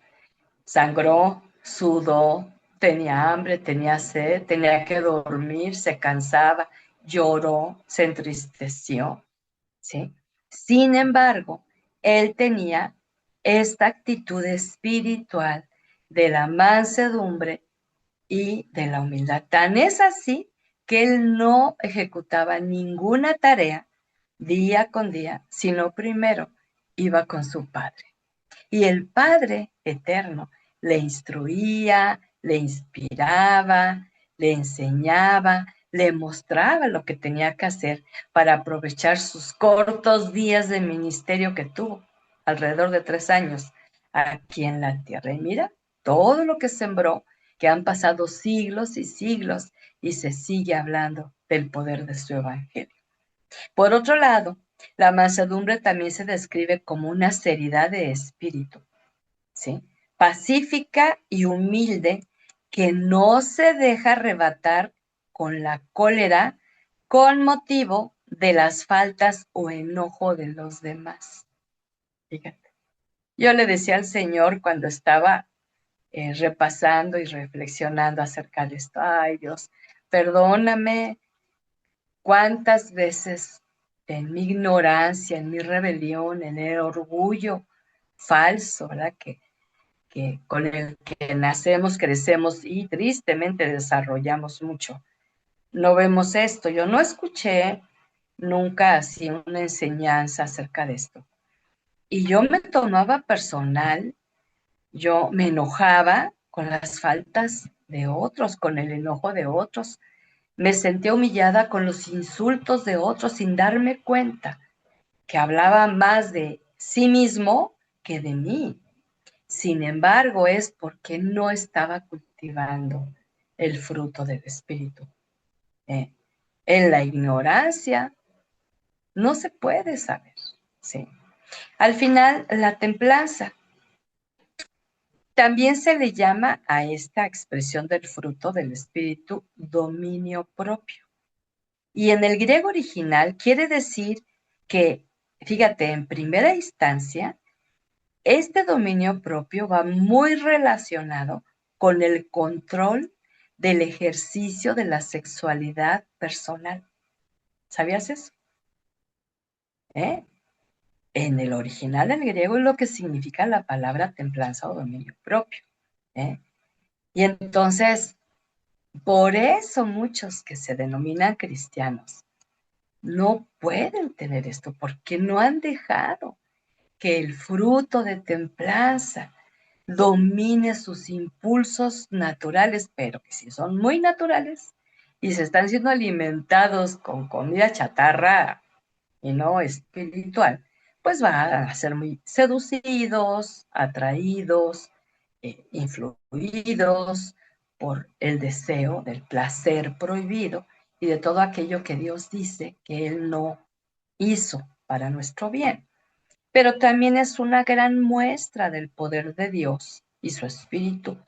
Sangró, sudó, tenía hambre, tenía sed, tenía que dormir, se cansaba, lloró, se entristeció, ¿sí? Sin embargo, él tenía esta actitud espiritual de la mansedumbre y de la humildad. Tan es así que él no ejecutaba ninguna tarea día con día, sino primero iba con su Padre. Y el Padre eterno le instruía, le inspiraba, le enseñaba, le mostraba lo que tenía que hacer para aprovechar sus cortos días de ministerio que tuvo, alrededor de 3 años, aquí en la tierra. Y mira, todo lo que sembró, que han pasado siglos y siglos y se sigue hablando del poder de su evangelio. Por otro lado, la mansedumbre también se describe como una seriedad de espíritu, ¿sí? Pacífica y humilde, que no se deja arrebatar con la cólera con motivo de las faltas o enojo de los demás. Fíjate, yo le decía al Señor cuando estaba repasando y reflexionando acerca de esto, ay Dios, perdóname cuántas veces en mi ignorancia, en mi rebelión, en el orgullo falso, ¿verdad? Que con el que nacemos, crecemos y tristemente desarrollamos mucho. No vemos esto. Yo no escuché nunca así una enseñanza acerca de esto. Y yo me tomaba personal, yo me enojaba con las faltas de otros, con el enojo de otros. Me sentía humillada con los insultos de otros sin darme cuenta que hablaba más de sí mismo que de mí. Sin embargo, es porque no estaba cultivando el fruto del Espíritu. ¿Eh? En la ignorancia no se puede saber. ¿Sí? Al final, la templanza. También se le llama a esta expresión del fruto del Espíritu dominio propio. Y en el griego original quiere decir que, fíjate, en primera instancia, este dominio propio va muy relacionado con el control del ejercicio de la sexualidad personal. ¿Sabías eso? ¿Eh? En el original del griego es lo que significa la palabra templanza o dominio propio. ¿Eh? Y entonces, por eso muchos que se denominan cristianos no pueden tener esto, porque no han dejado que el fruto de templanza domine sus impulsos naturales, pero que si son muy naturales y se están siendo alimentados con comida chatarra y no espiritual, pues van a ser muy seducidos, atraídos, influidos por el deseo del placer prohibido y de todo aquello que Dios dice que Él no hizo para nuestro bien. Pero también es una gran muestra del poder de Dios y su espíritu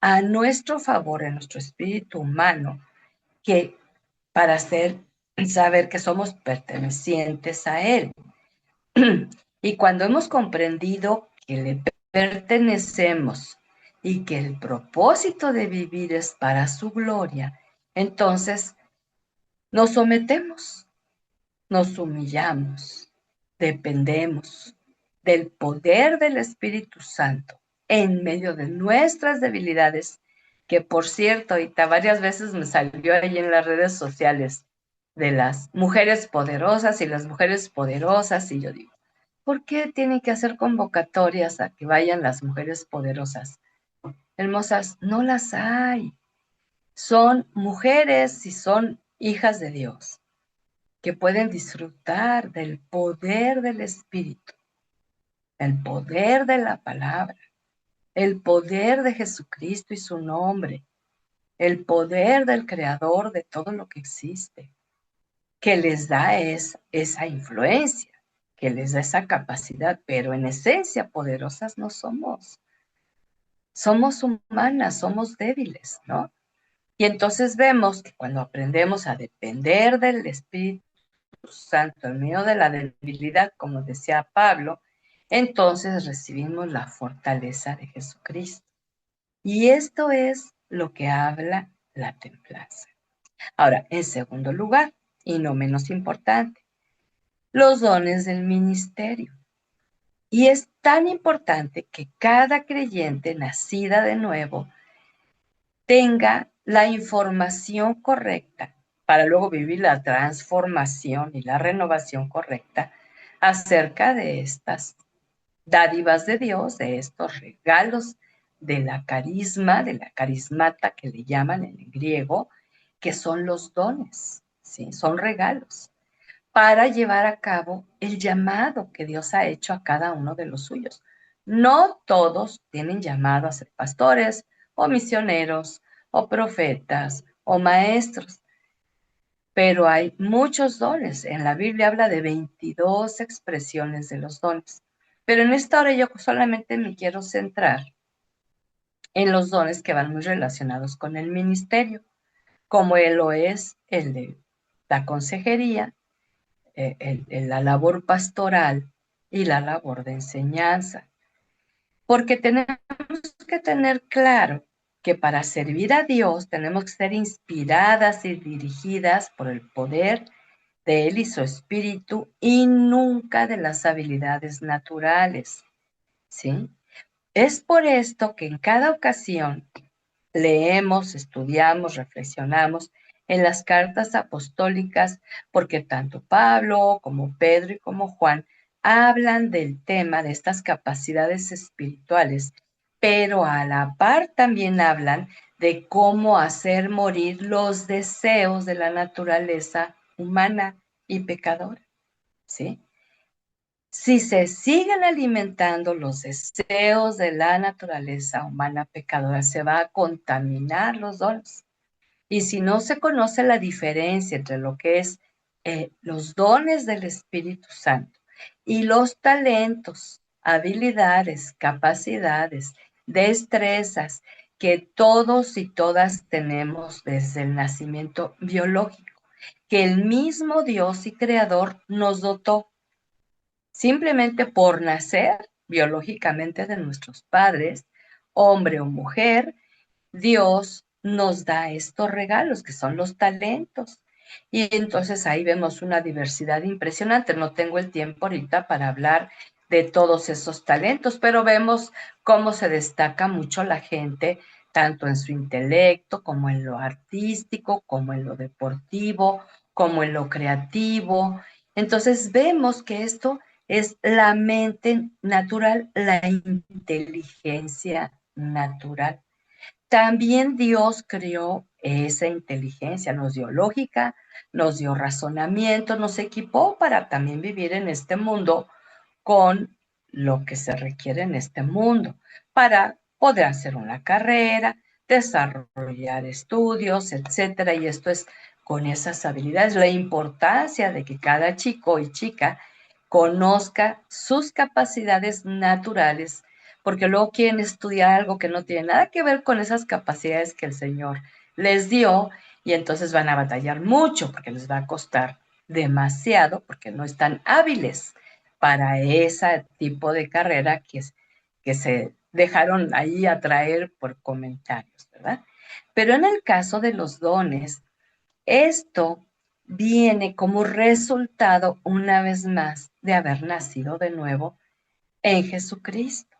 a nuestro favor, en nuestro espíritu humano, que para saber que somos pertenecientes a Él. Y cuando hemos comprendido que le pertenecemos y que el propósito de vivir es para su gloria, entonces nos sometemos, nos humillamos, dependemos del poder del Espíritu Santo en medio de nuestras debilidades, que por cierto, ahorita varias veces me salió ahí en las redes sociales de las mujeres poderosas y las mujeres poderosas, y yo digo, ¿por qué tienen que hacer convocatorias a que vayan las mujeres poderosas? Hermosas, no las hay. Son mujeres y son hijas de Dios que pueden disfrutar del poder del Espíritu, el poder de la palabra, el poder de Jesucristo y su nombre, el poder del Creador de todo lo que existe, que les da esa influencia, que les da esa capacidad, pero en esencia poderosas no somos. Somos humanas, somos débiles, ¿no? Y entonces vemos que cuando aprendemos a depender del Espíritu Santo en medio de la debilidad, como decía Pablo, entonces recibimos la fortaleza de Jesucristo. Y esto es lo que habla la templanza. Ahora, en segundo lugar, y no menos importante, los dones del ministerio. Y es tan importante que cada creyente nacida de nuevo tenga la información correcta para luego vivir la transformación y la renovación correcta acerca de estas dádivas de Dios, de estos regalos de la carisma, de la carismata que le llaman en griego, que son los dones, ¿sí? Son regalos para llevar a cabo el llamado que Dios ha hecho a cada uno de los suyos. No todos tienen llamado a ser pastores o misioneros o profetas o maestros, pero hay muchos dones. En la Biblia habla de 22 expresiones de los dones. Pero en esta hora yo solamente me quiero centrar en los dones que van muy relacionados con el ministerio, como él lo es el de la consejería, la labor pastoral y la labor de enseñanza. Porque tenemos que tener claro que para servir a Dios tenemos que ser inspiradas y dirigidas por el poder de él y su espíritu y nunca de las habilidades naturales, ¿sí? Es por esto que en cada ocasión leemos, estudiamos, reflexionamos en las cartas apostólicas, porque tanto Pablo como Pedro y como Juan hablan del tema de estas capacidades espirituales, pero a la par también hablan de cómo hacer morir los deseos de la naturaleza humana y pecadora, ¿sí? Si se siguen alimentando los deseos de la naturaleza humana pecadora, se va a contaminar los dones. Y si no se conoce la diferencia entre lo que es los dones del Espíritu Santo y los talentos, habilidades, capacidades, destrezas que todos y todas tenemos desde el nacimiento biológico, que el mismo Dios y Creador nos dotó simplemente por nacer biológicamente de nuestros padres, hombre o mujer, Dios nos da estos regalos que son los talentos. Y entonces ahí vemos una diversidad impresionante. No tengo el tiempo ahorita para hablar de todos esos talentos, pero vemos cómo se destaca mucho la gente, tanto en su intelecto como en lo artístico, como en lo deportivo, como en lo creativo. Entonces vemos que esto es la mente natural, la inteligencia natural. También Dios creó esa inteligencia, nos dio lógica, nos dio razonamiento, nos equipó para también vivir en este mundo con lo que se requiere en este mundo, para poder hacer una carrera, desarrollar estudios, etcétera. Y esto es con esas habilidades, la importancia de que cada chico y chica conozca sus capacidades naturales, porque luego quieren estudiar algo que no tiene nada que ver con esas capacidades que el Señor les dio, y entonces van a batallar mucho porque les va a costar demasiado, porque no están hábiles para ese tipo de carrera que se dejaron ahí atraer por comentarios, ¿verdad? Pero en el caso de los dones, esto viene como resultado, una vez más, de haber nacido de nuevo en Jesucristo,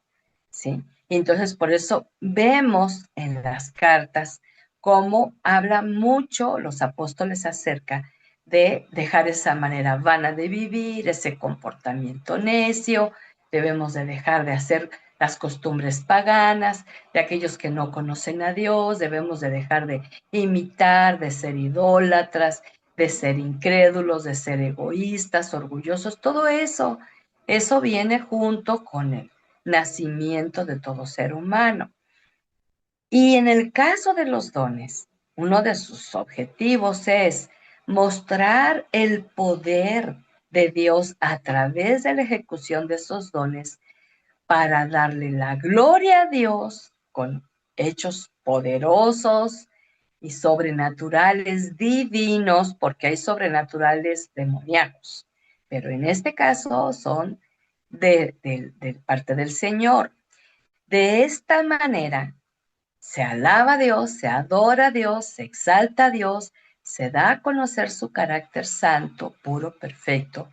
¿sí? Y entonces por eso vemos en las cartas cómo habla mucho los apóstoles acerca de dejar esa manera vana de vivir, ese comportamiento necio, debemos de dejar de hacer las costumbres paganas, de aquellos que no conocen a Dios, debemos de dejar de imitar, de ser idólatras, de ser incrédulos, de ser egoístas, orgullosos, todo eso, eso viene junto con el nacimiento de todo ser humano. Y en el caso de los dones, uno de sus objetivos es mostrar el poder de Dios a través de la ejecución de esos dones para darle la gloria a Dios con hechos poderosos y sobrenaturales divinos, porque hay sobrenaturales demoníacos, pero en este caso son de parte del Señor. De esta manera se alaba a Dios, se adora a Dios, se exalta a Dios, se da a conocer su carácter santo, puro, perfecto,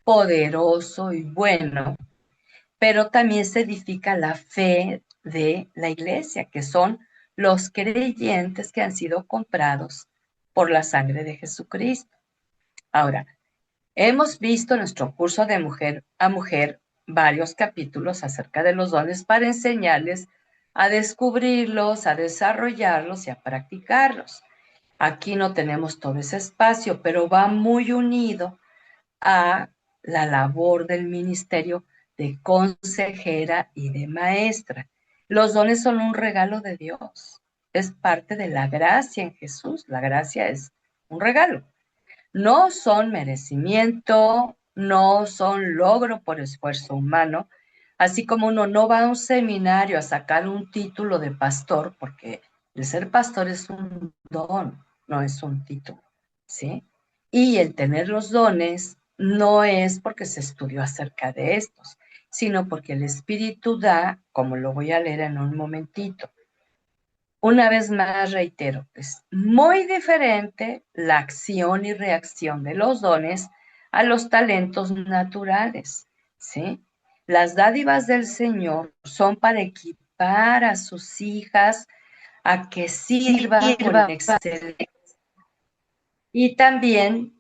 poderoso y bueno, pero también se edifica la fe de la iglesia, que son los creyentes que han sido comprados por la sangre de Jesucristo. Ahora, hemos visto en nuestro curso de mujer a mujer varios capítulos acerca de los dones para enseñarles a descubrirlos, a desarrollarlos y a practicarlos. Aquí no tenemos todo ese espacio, pero va muy unido a la labor del ministerio de consejera y de maestra. Los dones son un regalo de Dios, es parte de la gracia en Jesús. La gracia es un regalo. No son merecimiento, no son logro por esfuerzo humano, así como uno no va a un seminario a sacar un título de pastor, porque el ser pastor es un don, no es un título, ¿sí? Y el tener los dones no es porque se estudió acerca de estos, sino porque el Espíritu da, como lo voy a leer en un momentito, Una vez más reitero, es muy diferente la acción y reacción de los dones a los talentos naturales, ¿sí? Las dádivas del Señor son para equipar a sus hijas a que sirvan con Sirva. excelencia y también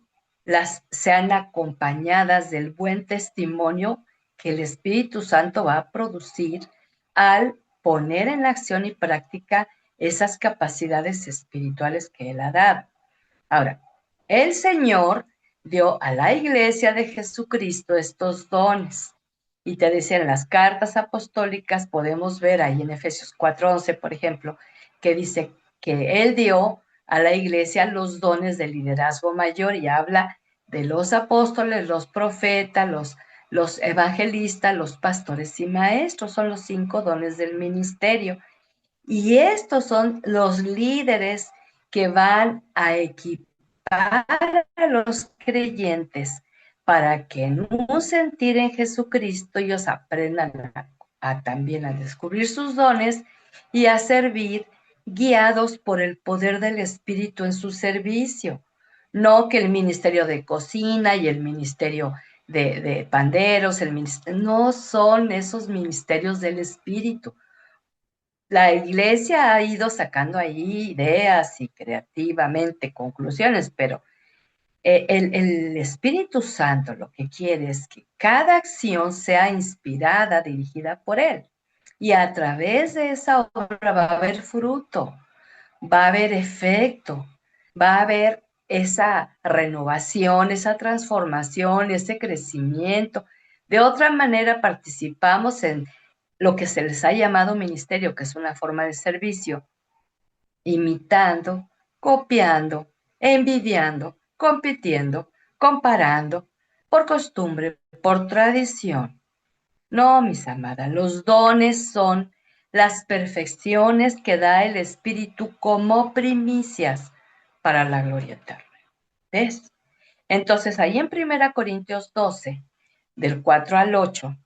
las sean acompañadas del buen testimonio que el Espíritu Santo va a producir al poner en acción y práctica esas capacidades espirituales que Él ha dado. Ahora, el Señor dio a la iglesia de Jesucristo estos dones. Y te decía, en las cartas apostólicas podemos ver ahí en Efesios 4:11, por ejemplo, que dice que Él dio a la iglesia los dones de liderazgo mayor y habla de los apóstoles, los profetas, los evangelistas, los pastores y maestros. Son los 5 dones del ministerio. Y estos son los líderes que van a equipar a los creyentes para que en un sentir en Jesucristo ellos aprendan también a descubrir sus dones y a servir guiados por el poder del Espíritu en su servicio. No que el ministerio de cocina y el ministerio de panderos, no son esos ministerios del Espíritu. La iglesia ha ido sacando ahí ideas y creativamente conclusiones, pero el Espíritu Santo lo que quiere es que cada acción sea inspirada, dirigida por Él. Y a través de esa obra va a haber fruto, va a haber efecto, va a haber esa renovación, esa transformación, ese crecimiento. De otra manera, participamos en lo que se les ha llamado ministerio, que es una forma de servicio, imitando, copiando, envidiando, compitiendo, comparando, por costumbre, por tradición. No, mis amadas, los dones son las perfecciones que da el Espíritu como primicias para la gloria eterna. ¿Ves? Entonces, ahí en 1 Corintios 12, del 4 al 8,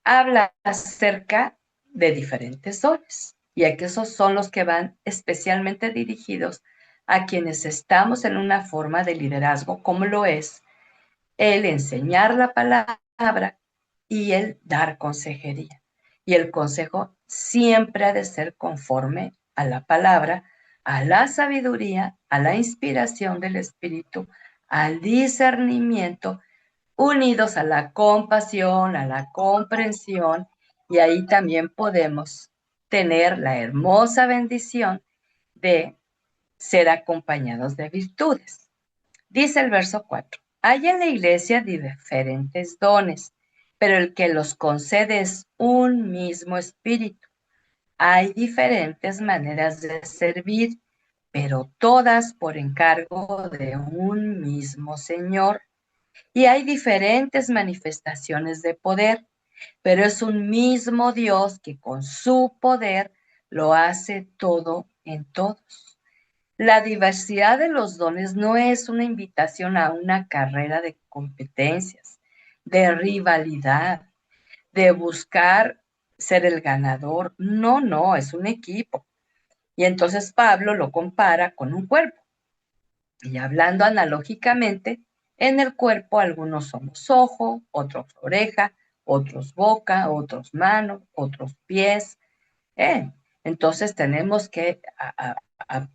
habla acerca de diferentes dones. Y aquí esos son los que van especialmente dirigidos a quienes estamos en una forma de liderazgo, como lo es el enseñar la palabra y el dar consejería. Y el consejo siempre ha de ser conforme a la palabra, a la sabiduría, a la inspiración del Espíritu, al discernimiento, unidos a la compasión, a la comprensión, y ahí también podemos tener la hermosa bendición de ser acompañados de virtudes. Dice el verso 4: hay en la iglesia diferentes dones, pero el que los concede es un mismo espíritu. Hay diferentes maneras de servir, pero todas por encargo de un mismo Señor. Y hay diferentes manifestaciones de poder, pero es un mismo Dios que con su poder lo hace todo en todos. La diversidad de los dones no es una invitación a una carrera de competencias, de rivalidad, de buscar ser el ganador. No, no, es un equipo. Y entonces Pablo lo compara con un cuerpo. Y hablando analógicamente, en el cuerpo algunos somos ojo, otros oreja, otros boca, otros mano, otros pies. ¿eh? Entonces tenemos que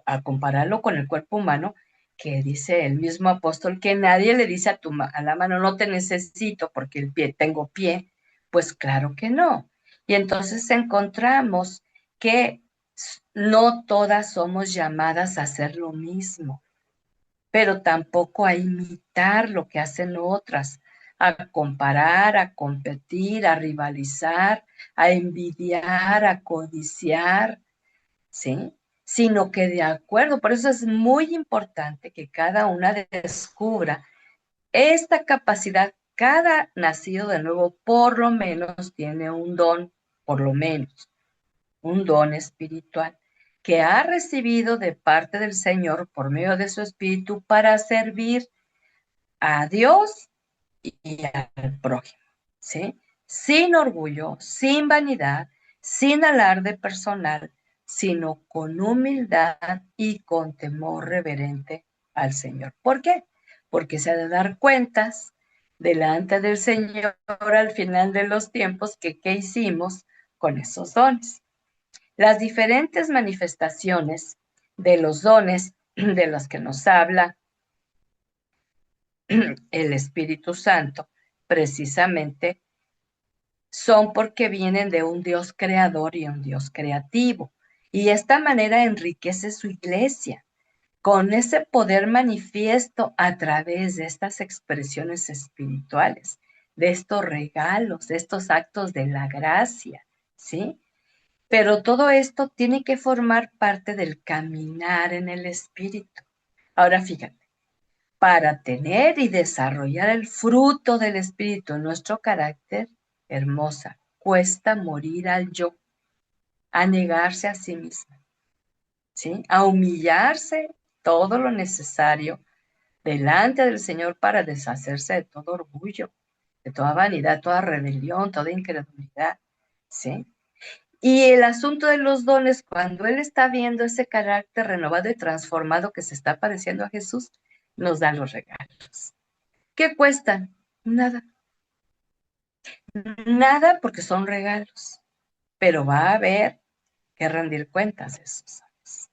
a compararlo con el cuerpo humano, que dice el mismo apóstol que nadie le dice a la mano no te necesito porque el pie tengo pie. Pues claro que no. Y entonces encontramos que no todas somos llamadas a hacer lo mismo, pero tampoco a imitar lo que hacen otras, a comparar, a competir, a rivalizar, a envidiar, a codiciar, ¿sí? Sino que de acuerdo, por eso es muy importante que cada una descubra esta capacidad. Cada nacido de nuevo por lo menos tiene un don, por lo menos un don espiritual que ha recibido de parte del Señor por medio de su espíritu para servir a Dios y al prójimo, ¿sí? Sin orgullo, sin vanidad, sin alarde personal, sino con humildad y con temor reverente al Señor. ¿Por qué? Porque se ha de dar cuentas delante del Señor al final de los tiempos que qué hicimos con esos dones. Las diferentes manifestaciones de los dones de los que nos habla el Espíritu Santo, precisamente son porque vienen de un Dios creador y un Dios creativo. Y esta manera enriquece su iglesia con ese poder manifiesto a través de estas expresiones espirituales, de estos regalos, de estos actos de la gracia, ¿sí? Pero todo esto tiene que formar parte del caminar en el Espíritu. Ahora fíjate, para tener y desarrollar el fruto del Espíritu en nuestro carácter, hermosa, cuesta morir al yo, a negarse a sí misma, ¿sí? A humillarse todo lo necesario delante del Señor para deshacerse de todo orgullo, de toda vanidad, toda rebelión, toda incredulidad, ¿sí? Y el asunto de los dones, cuando Él está viendo ese carácter renovado y transformado que se está pareciendo a Jesús, nos da los regalos. ¿Qué cuestan? Nada. Nada porque son regalos, pero va a haber que rendir cuentas de esos dones.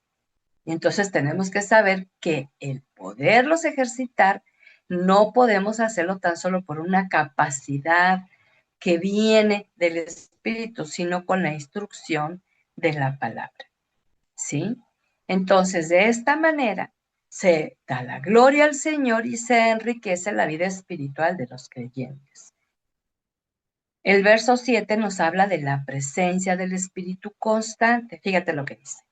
Y entonces tenemos que saber que el poderlos ejercitar no podemos hacerlo tan solo por una capacidad que viene del Espíritu, sino con la instrucción de la palabra. ¿Sí? Entonces, de esta manera se da la gloria al Señor y se enriquece la vida espiritual de los creyentes. El verso 7 nos habla de la presencia del Espíritu constante. Fíjate lo que dice.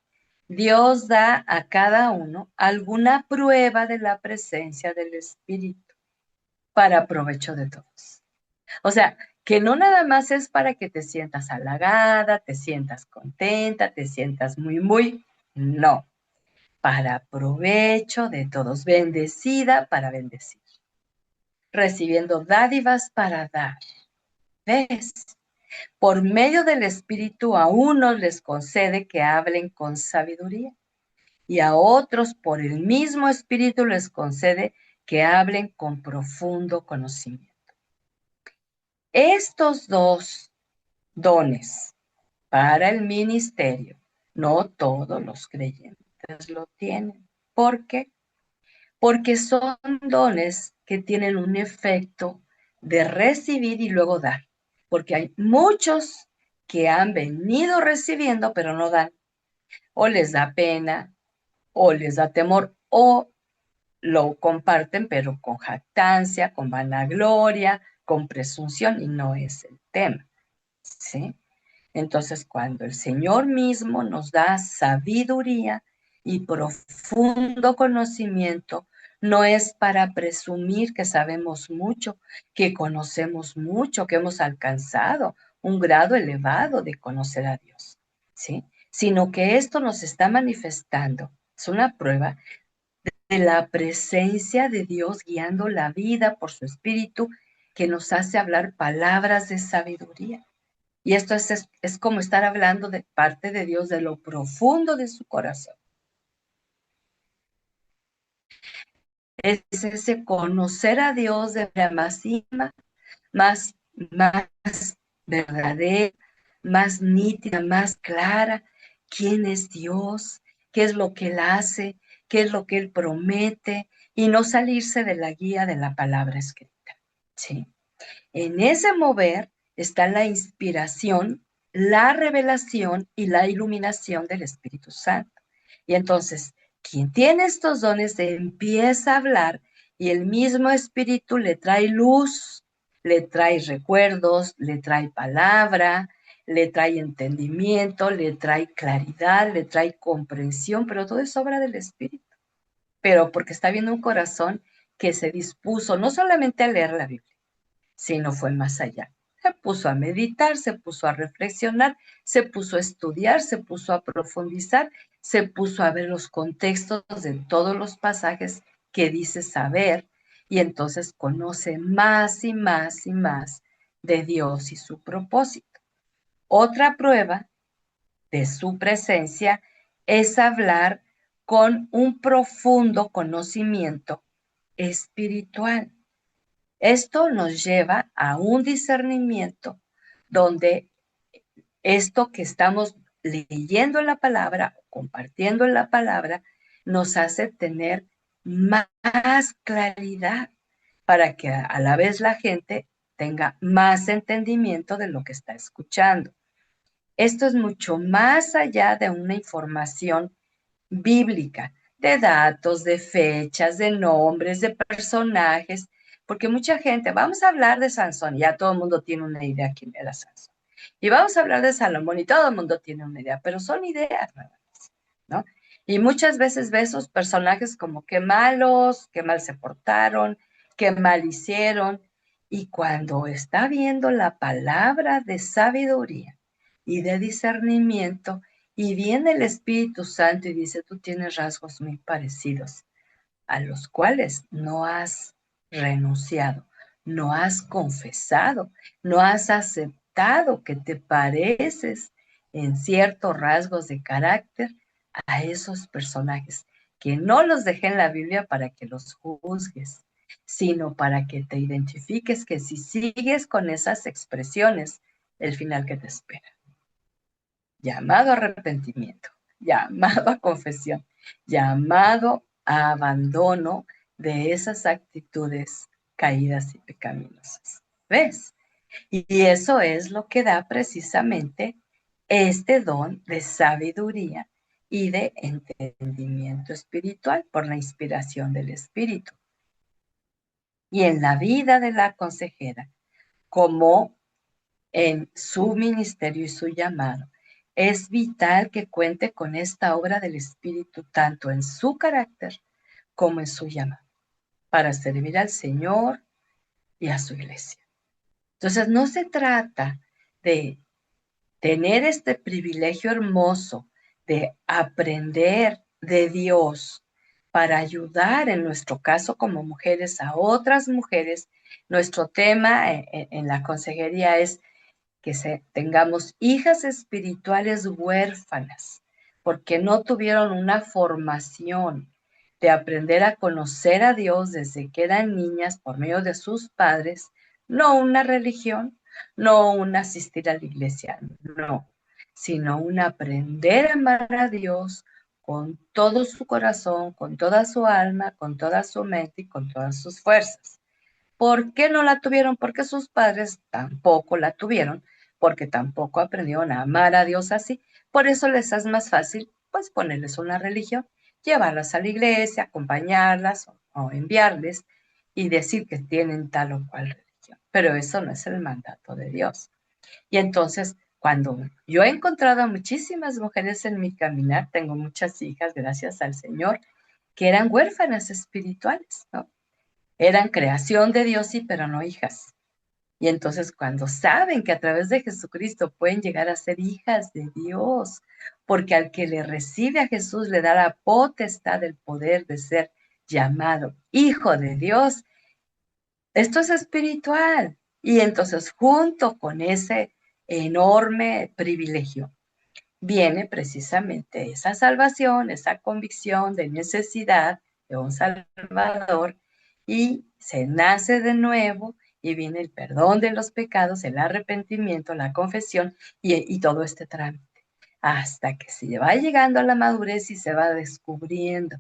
Dios da a cada uno alguna prueba de la presencia del Espíritu para provecho de todos. O sea, que no nada más es para que te sientas halagada, te sientas contenta, te sientas muy, no, para provecho de todos, bendecida para bendecir, recibiendo dádivas para dar. ¿Ves? Por medio del Espíritu a unos les concede que hablen con sabiduría y a otros por el mismo Espíritu les concede que hablen con profundo conocimiento. Estos dos dones para el ministerio, no todos los creyentes lo tienen. ¿Por qué? Porque son dones que tienen un efecto de recibir y luego dar. Porque hay muchos que han venido recibiendo, pero no dan. O les da pena, o les da temor, o lo comparten, pero con jactancia, con vanagloria, con presunción, y no es el tema, ¿sí? Entonces, cuando el Señor mismo nos da sabiduría y profundo conocimiento, no es para presumir que sabemos mucho, que conocemos mucho, que hemos alcanzado un grado elevado de conocer a Dios, ¿sí? Sino que esto nos está manifestando, es una prueba de la presencia de Dios guiando la vida por su Espíritu, que nos hace hablar palabras de sabiduría. Y esto es como estar hablando de parte de Dios, de lo profundo de su corazón. Es ese conocer a Dios de la más íntima, más verdadera, más nítida, más clara. ¿Quién es Dios? ¿Qué es lo que Él hace? ¿Qué es lo que Él promete? Y no salirse de la guía de la palabra escrita. ¿Sí? En ese mover está la inspiración, la revelación y la iluminación del Espíritu Santo. Y entonces, quien tiene estos dones empieza a hablar y el mismo Espíritu le trae luz, le trae recuerdos, le trae palabra, le trae entendimiento, le trae claridad, le trae comprensión, pero todo es obra del Espíritu. Pero porque está viendo un corazón que se dispuso no solamente a leer la Biblia, sino fue más allá. Se puso a meditar, se puso a reflexionar, se puso a estudiar, se puso a profundizar, se puso a ver los contextos de todos los pasajes que dice saber y entonces conoce más y más y más de Dios y su propósito. Otra prueba de su presencia es hablar con un profundo conocimiento espiritual. Esto nos lleva a un discernimiento donde esto que estamos leyendo en la palabra, compartiendo en la palabra, nos hace tener más claridad para que a la vez la gente tenga más entendimiento de lo que está escuchando. Esto es mucho más allá de una información bíblica, de datos, de fechas, de nombres, de personajes, porque mucha gente, vamos a hablar de Sansón, ya todo el mundo tiene una idea quién era Sansón. Y vamos a hablar de Salomón y todo el mundo tiene una idea, pero son ideas nada más, ¿no? Y muchas veces ves esos personajes como qué malos, qué mal se portaron, qué mal hicieron. Y cuando está viendo la palabra de sabiduría y de discernimiento, y viene el Espíritu Santo y dice, tú tienes rasgos muy parecidos, a los cuales no has renunciado, no has confesado, no has aceptado que te pareces en ciertos rasgos de carácter a esos personajes, que no los dejé en la Biblia para que los juzgues, sino para que te identifiques que si sigues con esas expresiones, el final que te espera. Llamado a arrepentimiento, llamado a confesión, llamado a abandono de esas actitudes caídas y pecaminosas. ¿Ves? Y eso es lo que da precisamente este don de sabiduría y de entendimiento espiritual por la inspiración del Espíritu. Y en la vida de la consejera, como en su ministerio y su llamado, es vital que cuente con esta obra del Espíritu tanto en su carácter como en su llamado, para servir al Señor y a su iglesia. Entonces, no se trata de tener este privilegio hermoso de aprender de Dios para ayudar, en nuestro caso como mujeres, a otras mujeres. Nuestro tema en la consejería es que tengamos hijas espirituales huérfanas, porque no tuvieron una formación de aprender a conocer a Dios desde que eran niñas por medio de sus padres, no una religión, no un asistir a la iglesia, no, sino un aprender a amar a Dios con todo su corazón, con toda su alma, con toda su mente y con todas sus fuerzas. ¿Por qué no la tuvieron? Porque sus padres tampoco la tuvieron, porque tampoco aprendieron a amar a Dios así. Por eso les es más fácil, pues, ponerles una religión, llevarlas a la iglesia, acompañarlas o enviarles y decir que tienen tal o cual religión. Pero eso no es el mandato de Dios. Y entonces, cuando yo he encontrado a muchísimas mujeres en mi caminar, tengo muchas hijas, gracias al Señor, que eran huérfanas espirituales, ¿no? Eran creación de Dios, sí, pero no hijas. Y entonces cuando saben que a través de Jesucristo pueden llegar a ser hijas de Dios, porque al que le recibe a Jesús le da la potestad del poder de ser llamado hijo de Dios, esto es espiritual. Y entonces junto con ese enorme privilegio viene precisamente esa salvación, esa convicción de necesidad de un Salvador, y se nace de nuevo y viene el perdón de los pecados, el arrepentimiento, la confesión y todo este trámite, hasta que se va llegando a la madurez y se va descubriendo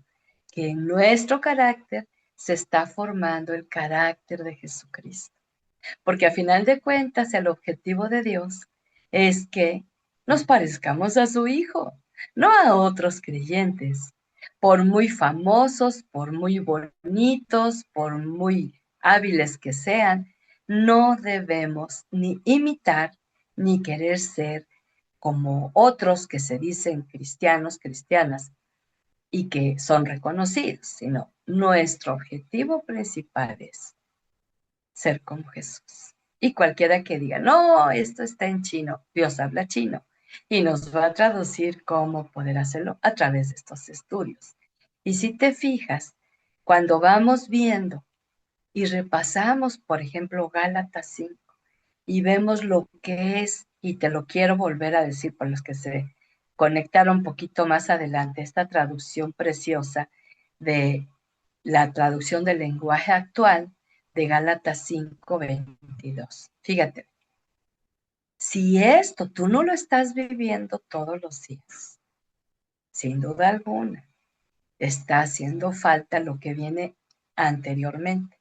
que en nuestro carácter se está formando el carácter de Jesucristo. Porque a final de cuentas el objetivo de Dios es que nos parezcamos a su Hijo, no a otros creyentes, por muy famosos, por muy bonitos, por muy hábiles que sean, no debemos ni imitar ni querer ser como otros que se dicen cristianos, cristianas y que son reconocidos, sino nuestro objetivo principal es ser como Jesús. Y cualquiera que diga, no, esto está en chino, Dios habla chino y nos va a traducir cómo poder hacerlo a través de estos estudios. Y si te fijas, cuando vamos viendo y repasamos, por ejemplo, Gálatas 5 y vemos lo que es, y te lo quiero volver a decir por los que se conectar un poquito más adelante esta traducción preciosa de la traducción del lenguaje actual de Gálatas 5:22. Fíjate, si esto tú no lo estás viviendo todos los días, sin duda alguna, está haciendo falta lo que viene anteriormente,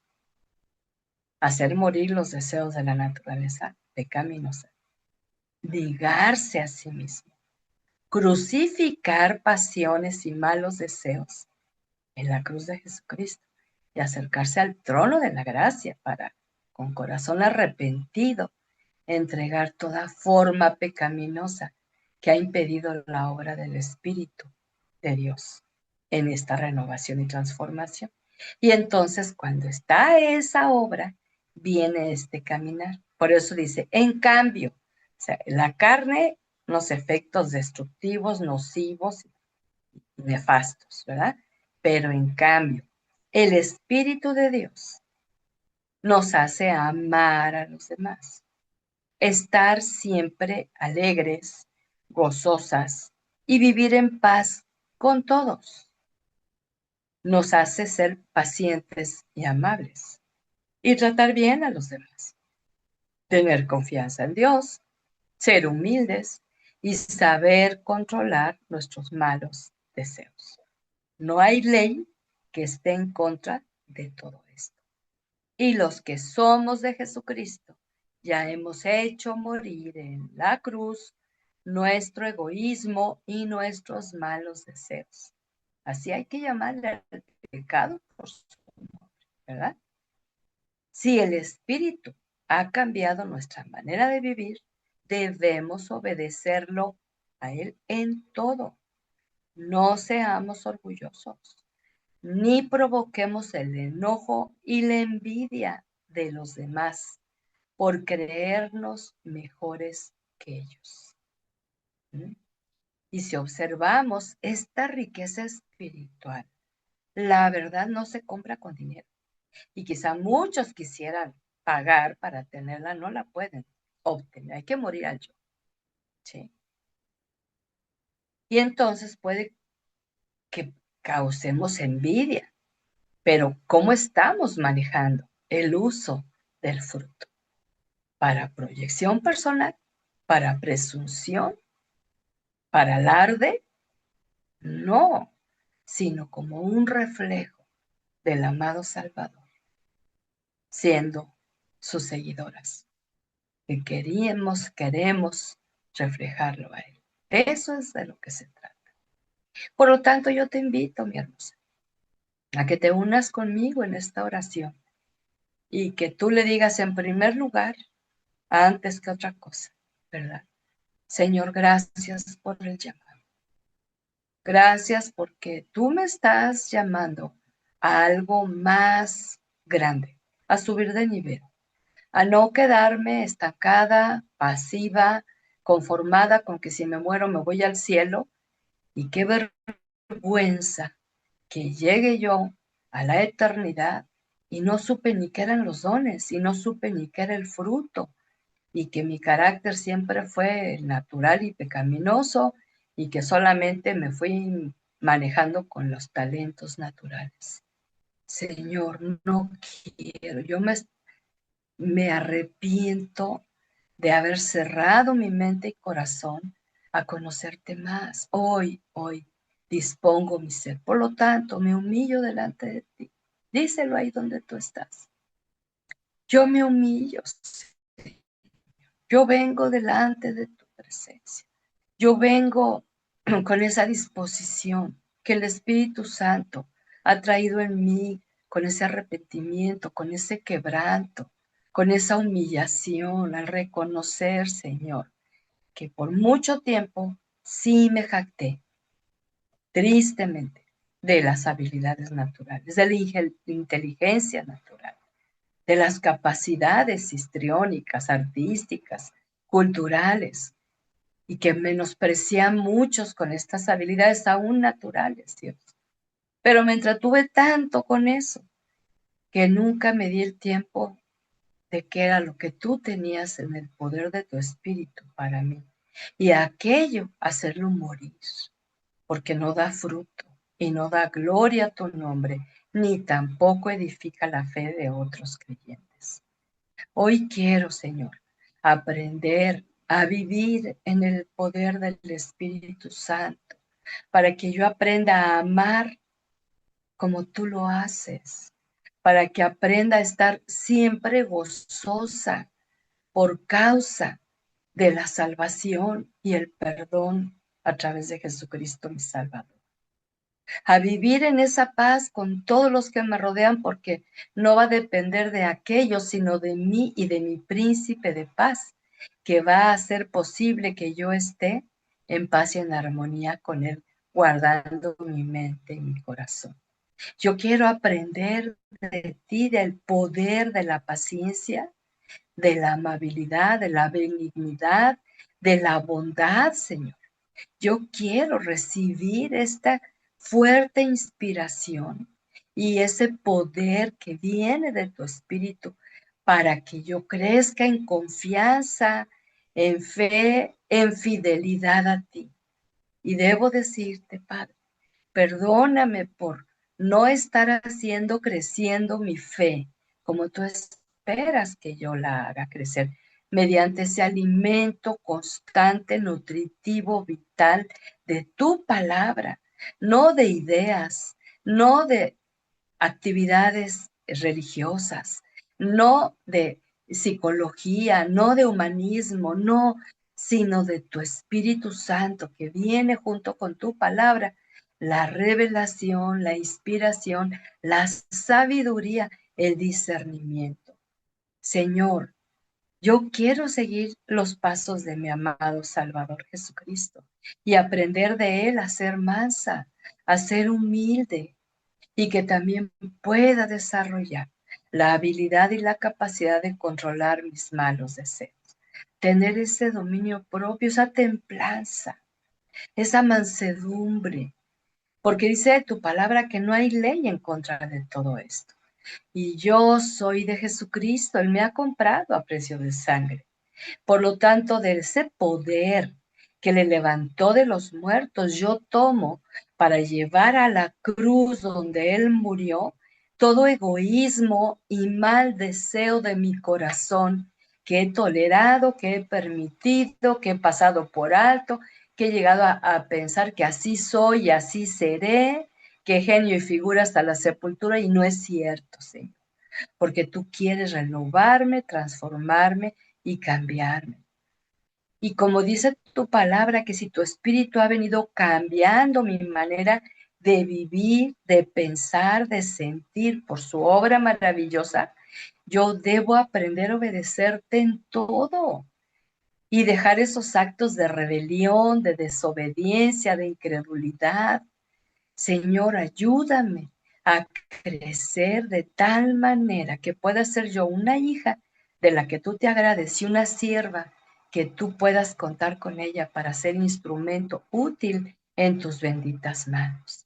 hacer morir los deseos de la naturaleza pecaminosa, negarse a sí mismo, crucificar pasiones y malos deseos en la cruz de Jesucristo y acercarse al trono de la gracia para, con corazón arrepentido, entregar toda forma pecaminosa que ha impedido la obra del Espíritu de Dios en esta renovación y transformación. Y entonces cuando está esa obra, viene este caminar. Por eso dice, en cambio, o sea, la carne, los efectos destructivos, nocivos, nefastos, ¿verdad? Pero en cambio, el Espíritu de Dios nos hace amar a los demás, estar siempre alegres, gozosas y vivir en paz con todos. Nos hace ser pacientes y amables y tratar bien a los demás, tener confianza en Dios, ser humildes y saber controlar nuestros malos deseos. No hay ley que esté en contra de todo esto. Y los que somos de Jesucristo, ya hemos hecho morir en la cruz nuestro egoísmo y nuestros malos deseos. Así hay que llamarle al pecado por su nombre, ¿verdad? Si el Espíritu ha cambiado nuestra manera de vivir, debemos obedecerlo a Él en todo. No seamos orgullosos, ni provoquemos el enojo y la envidia de los demás por creernos mejores que ellos. ¿Mm? Y si observamos esta riqueza espiritual, la verdad no se compra con dinero. Y quizá muchos quisieran pagar para tenerla, no la pueden obtener. Hay que morir al yo. ¿Sí? Y entonces puede que causemos envidia. Pero ¿cómo estamos manejando el uso del fruto? ¿Para proyección personal? ¿Para presunción? ¿Para alarde? No, sino como un reflejo del amado Salvador, siendo sus seguidoras, que queremos reflejarlo a Él. Eso es de lo que se trata. Por lo tanto, yo te invito, mi hermosa, a que te unas conmigo en esta oración y que tú le digas en primer lugar, antes que otra cosa, ¿verdad? Señor, gracias por el llamado. Gracias porque tú me estás llamando a algo más grande, a subir de nivel, a no quedarme estancada, pasiva, conformada con que si me muero me voy al cielo. Y qué vergüenza que llegue yo a la eternidad y no supe ni qué eran los dones, y no supe ni qué era el fruto, y que mi carácter siempre fue natural y pecaminoso y que solamente me fui manejando con los talentos naturales. Señor, no quiero, me arrepiento de haber cerrado mi mente y corazón a conocerte más. Hoy dispongo mi ser. Por lo tanto, me humillo delante de ti. Díselo ahí donde tú estás. Yo me humillo. Yo vengo delante de tu presencia. Yo vengo con esa disposición que el Espíritu Santo ha traído en mí, con ese arrepentimiento, con ese quebranto, con esa humillación, al reconocer, Señor, que por mucho tiempo sí me jacté, tristemente, de las habilidades naturales, de la inteligencia natural, de las capacidades histriónicas, artísticas, culturales, y que menosprecian muchos con estas habilidades aún naturales, Dios. Pero me entretuve tanto con eso que nunca me di el tiempo de qué era lo que tú tenías en el poder de tu espíritu para mí. y aquello hacerlo morir, porque no da fruto y no da gloria a tu nombre, ni tampoco edifica la fe de otros creyentes. Hoy quiero, Señor, aprender a vivir en el poder del Espíritu Santo, para que yo aprenda a amar como tú lo haces, para que aprenda a estar siempre gozosa por causa de la salvación y el perdón a través de Jesucristo mi Salvador. A vivir en esa paz con todos los que me rodean, porque no va a depender de aquellos, sino de mí y de mi príncipe de paz, que va a hacer posible que yo esté en paz y en armonía con él, guardando mi mente y mi corazón. Yo quiero aprender de ti, del poder de la paciencia, de la amabilidad, de la benignidad, de la bondad, Señor. Yo quiero recibir esta fuerte inspiración y ese poder que viene de tu Espíritu para que yo crezca en confianza, en fe, en fidelidad a ti. Y debo decirte, Padre, perdóname por no estar haciendo creciendo mi fe como tú esperas que yo la haga crecer, mediante ese alimento constante, nutritivo, vital de tu palabra, no de ideas, no de actividades religiosas, no de psicología, no de humanismo, no, sino de tu Espíritu Santo que viene junto con tu palabra, la revelación, la inspiración, la sabiduría, el discernimiento. Señor, yo quiero seguir los pasos de mi amado Salvador Jesucristo y aprender de él a ser mansa, a ser humilde, y que también pueda desarrollar la habilidad y la capacidad de controlar mis malos deseos. Tener ese dominio propio, esa templanza, esa mansedumbre, porque dice tu palabra que no hay ley en contra de todo esto. Y yo soy de Jesucristo, Él me ha comprado a precio de sangre. Por lo tanto, de ese poder que le levantó de los muertos, yo tomo para llevar a la cruz donde Él murió todo egoísmo y mal deseo de mi corazón que he tolerado, que he permitido, que he pasado por alto, que he llegado a pensar que así soy y así seré, que genio y figura hasta la sepultura, y no es cierto, Señor, porque tú quieres renovarme, transformarme y cambiarme. Y como dice tu palabra, que si tu espíritu ha venido cambiando mi manera de vivir, de pensar, de sentir por su obra maravillosa, yo debo aprender a obedecerte en todo y dejar esos actos de rebelión, de desobediencia, de incredulidad. Señor, ayúdame a crecer de tal manera que pueda ser yo una hija de la que tú te agrades y una sierva que tú puedas contar con ella para ser instrumento útil en tus benditas manos.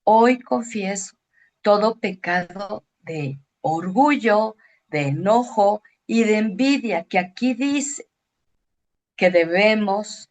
Hoy confieso todo pecado de orgullo, de enojo y de envidia que aquí dice que debemos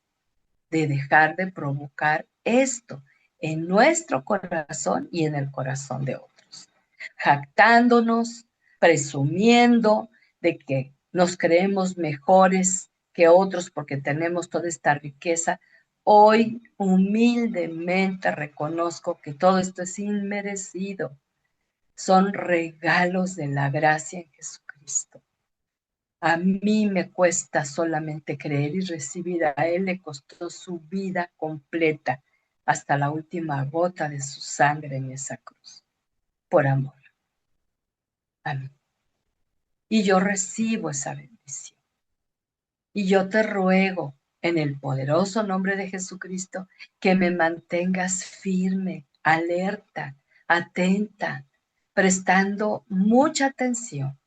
de dejar de provocar esto en nuestro corazón y en el corazón de otros, jactándonos, presumiendo de que nos creemos mejores que otros porque tenemos toda esta riqueza. Hoy humildemente reconozco que todo esto es inmerecido, son regalos de la gracia en Jesucristo. A mí me cuesta solamente creer y recibir. A Él le costó su vida completa hasta la última gota de su sangre en esa cruz, por amor a mí. Y yo recibo esa bendición. Y yo te ruego en el poderoso nombre de Jesucristo que me mantengas firme, alerta, atenta, prestando mucha atención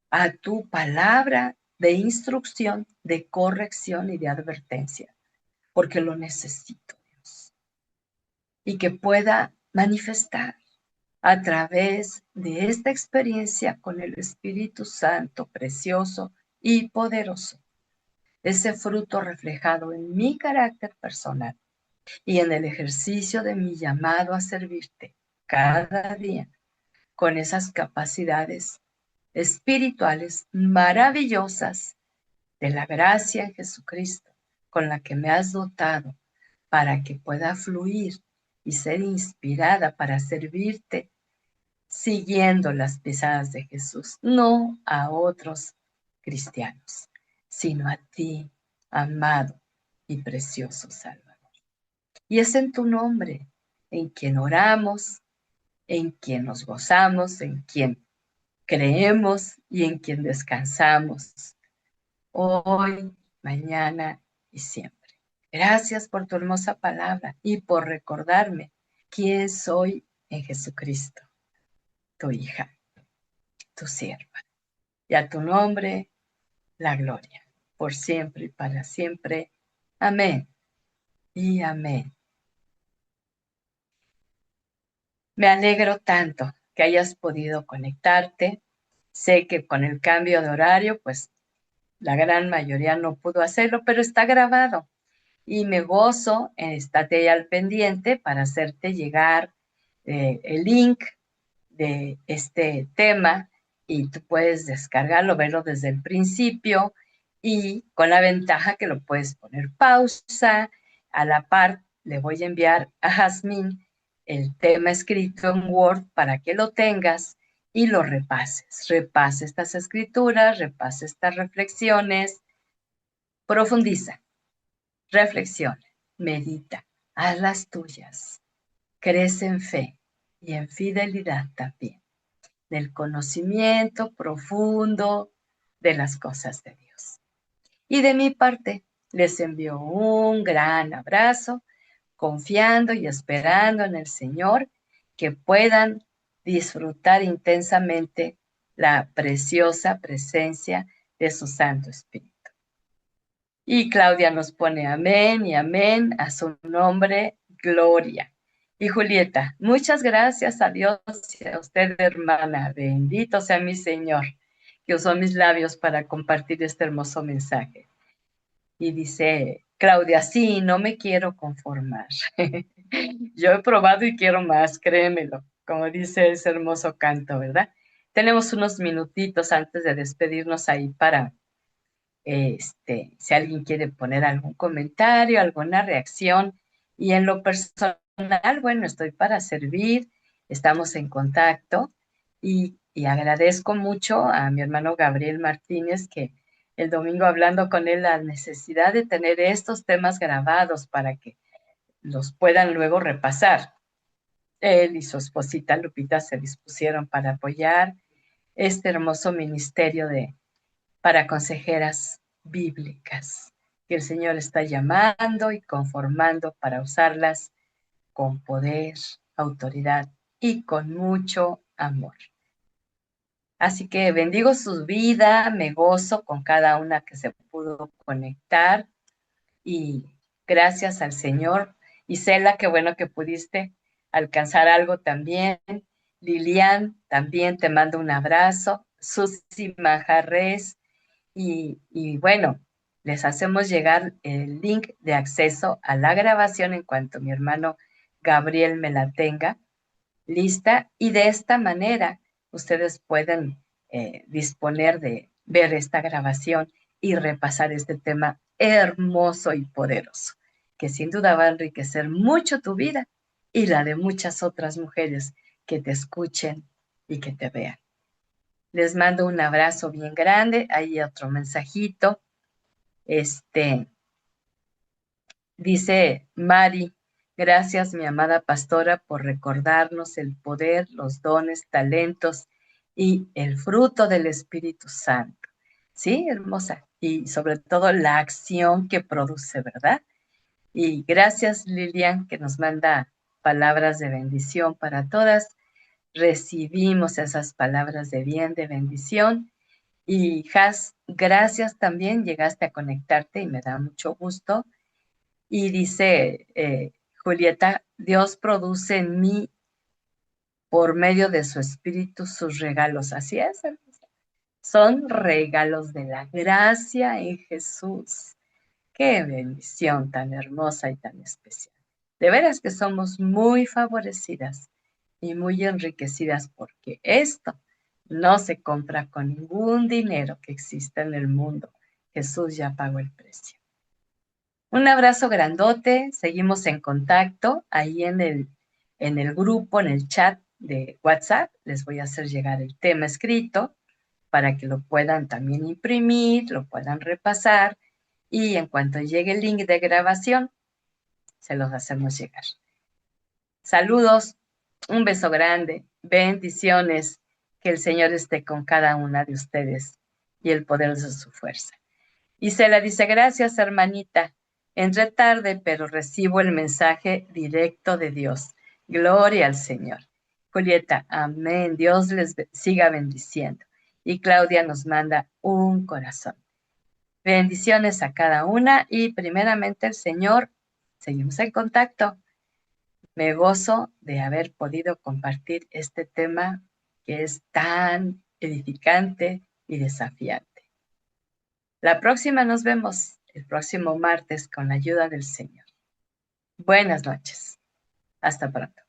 a tu palabra de instrucción, de corrección y de advertencia, porque lo necesito, Dios, y que pueda manifestar a través de esta experiencia con el Espíritu Santo precioso y poderoso, ese fruto reflejado en mi carácter personal y en el ejercicio de mi llamado a servirte cada día con esas capacidades espirituales maravillosas de la gracia en Jesucristo con la que me has dotado para que pueda fluir y ser inspirada para servirte siguiendo las pisadas de Jesús, no a otros cristianos, sino a ti, amado y precioso Salvador. Y es en tu nombre en quien oramos, en quien nos gozamos, en quien creemos y en quien descansamos, hoy, mañana y siempre. Gracias por tu hermosa palabra y por recordarme quién soy en Jesucristo, tu hija, tu sierva. Y a tu nombre, la gloria, por siempre y para siempre. Amén y amén. Me alegro tanto que hayas podido conectarte. Sé que con el cambio de horario, pues la gran mayoría no pudo hacerlo, pero está grabado. Y me gozo en estate ahí al pendiente para hacerte llegar el link de este tema y tú puedes descargarlo, verlo desde el principio y con la ventaja que lo puedes poner pausa. A la par, le voy a enviar a Jazmín el tema escrito en Word para que lo tengas y lo repases. Repase estas escrituras, repase estas reflexiones, profundiza, reflexiona, medita, haz las tuyas, crece en fe y en fidelidad también del conocimiento profundo de las cosas de Dios. Y de mi parte, les envío un gran abrazo, confiando y esperando en el Señor que puedan disfrutar intensamente la preciosa presencia de su Santo Espíritu. Y Claudia nos pone amén y amén a su nombre, gloria. Y Julieta, muchas gracias a Dios y a usted, hermana. Bendito sea mi Señor, que usó mis labios para compartir este hermoso mensaje. Y dice Claudia, sí, no me quiero conformar. Yo he probado y quiero más, créemelo, como dice ese hermoso canto, ¿verdad? Tenemos unos minutitos antes de despedirnos ahí para si alguien quiere poner algún comentario, alguna reacción. Y en lo personal, bueno, estoy para servir, estamos en contacto y agradezco mucho a mi hermano Gabriel Martínez que el domingo hablando con él la necesidad de tener estos temas grabados para que los puedan luego repasar. Él y su esposita Lupita se dispusieron para apoyar este hermoso ministerio para consejeras bíblicas, que el Señor está llamando y conformando para usarlas con poder, autoridad y con mucho amor. Así que bendigo su vida, me gozo con cada una que se pudo conectar y gracias al Señor. Isela, qué bueno que pudiste alcanzar algo también. Lilian, también te mando un abrazo. Susi Majarres, y bueno, les hacemos llegar el link de acceso a la grabación en cuanto mi hermano Gabriel me la tenga lista y de esta manera ustedes pueden disponer de ver esta grabación y repasar este tema hermoso y poderoso, que sin duda va a enriquecer mucho tu vida y la de muchas otras mujeres que te escuchen y que te vean. Les mando un abrazo bien grande. Ahí otro mensajito. Dice Mari, gracias mi amada pastora por recordarnos el poder, los dones, talentos y el fruto del Espíritu Santo. Sí, hermosa. Y sobre todo la acción que produce, ¿verdad? Y gracias Lilian que nos manda palabras de bendición para todas. Recibimos esas palabras de bien, de bendición. Y Has, gracias también, llegaste a conectarte y me da mucho gusto. Y dice Julieta, Dios produce en mí por medio de su espíritu sus regalos. Así es, hermosa. Son regalos de la gracia en Jesús. Qué bendición tan hermosa y tan especial. De veras que somos muy favorecidas y muy enriquecidas porque esto no se compra con ningún dinero que exista en el mundo. Jesús ya pagó el precio. Un abrazo grandote, seguimos en contacto ahí en el grupo, en el chat de WhatsApp. Les voy a hacer llegar el tema escrito para que lo puedan también imprimir, lo puedan repasar y en cuanto llegue el link de grabación, se los hacemos llegar. Saludos, un beso grande, bendiciones, que el Señor esté con cada una de ustedes y el poder de su fuerza. Isela dice, gracias hermanita, entré tarde, pero recibo el mensaje directo de Dios. Gloria al Señor. Julieta, amén, Dios les siga bendiciendo. Y Claudia nos manda un corazón. Bendiciones a cada una y primeramente el Señor, seguimos en contacto. Me gozo de haber podido compartir este tema que es tan edificante y desafiante. La próxima nos vemos el próximo martes con la ayuda del Señor. Buenas noches. Hasta pronto.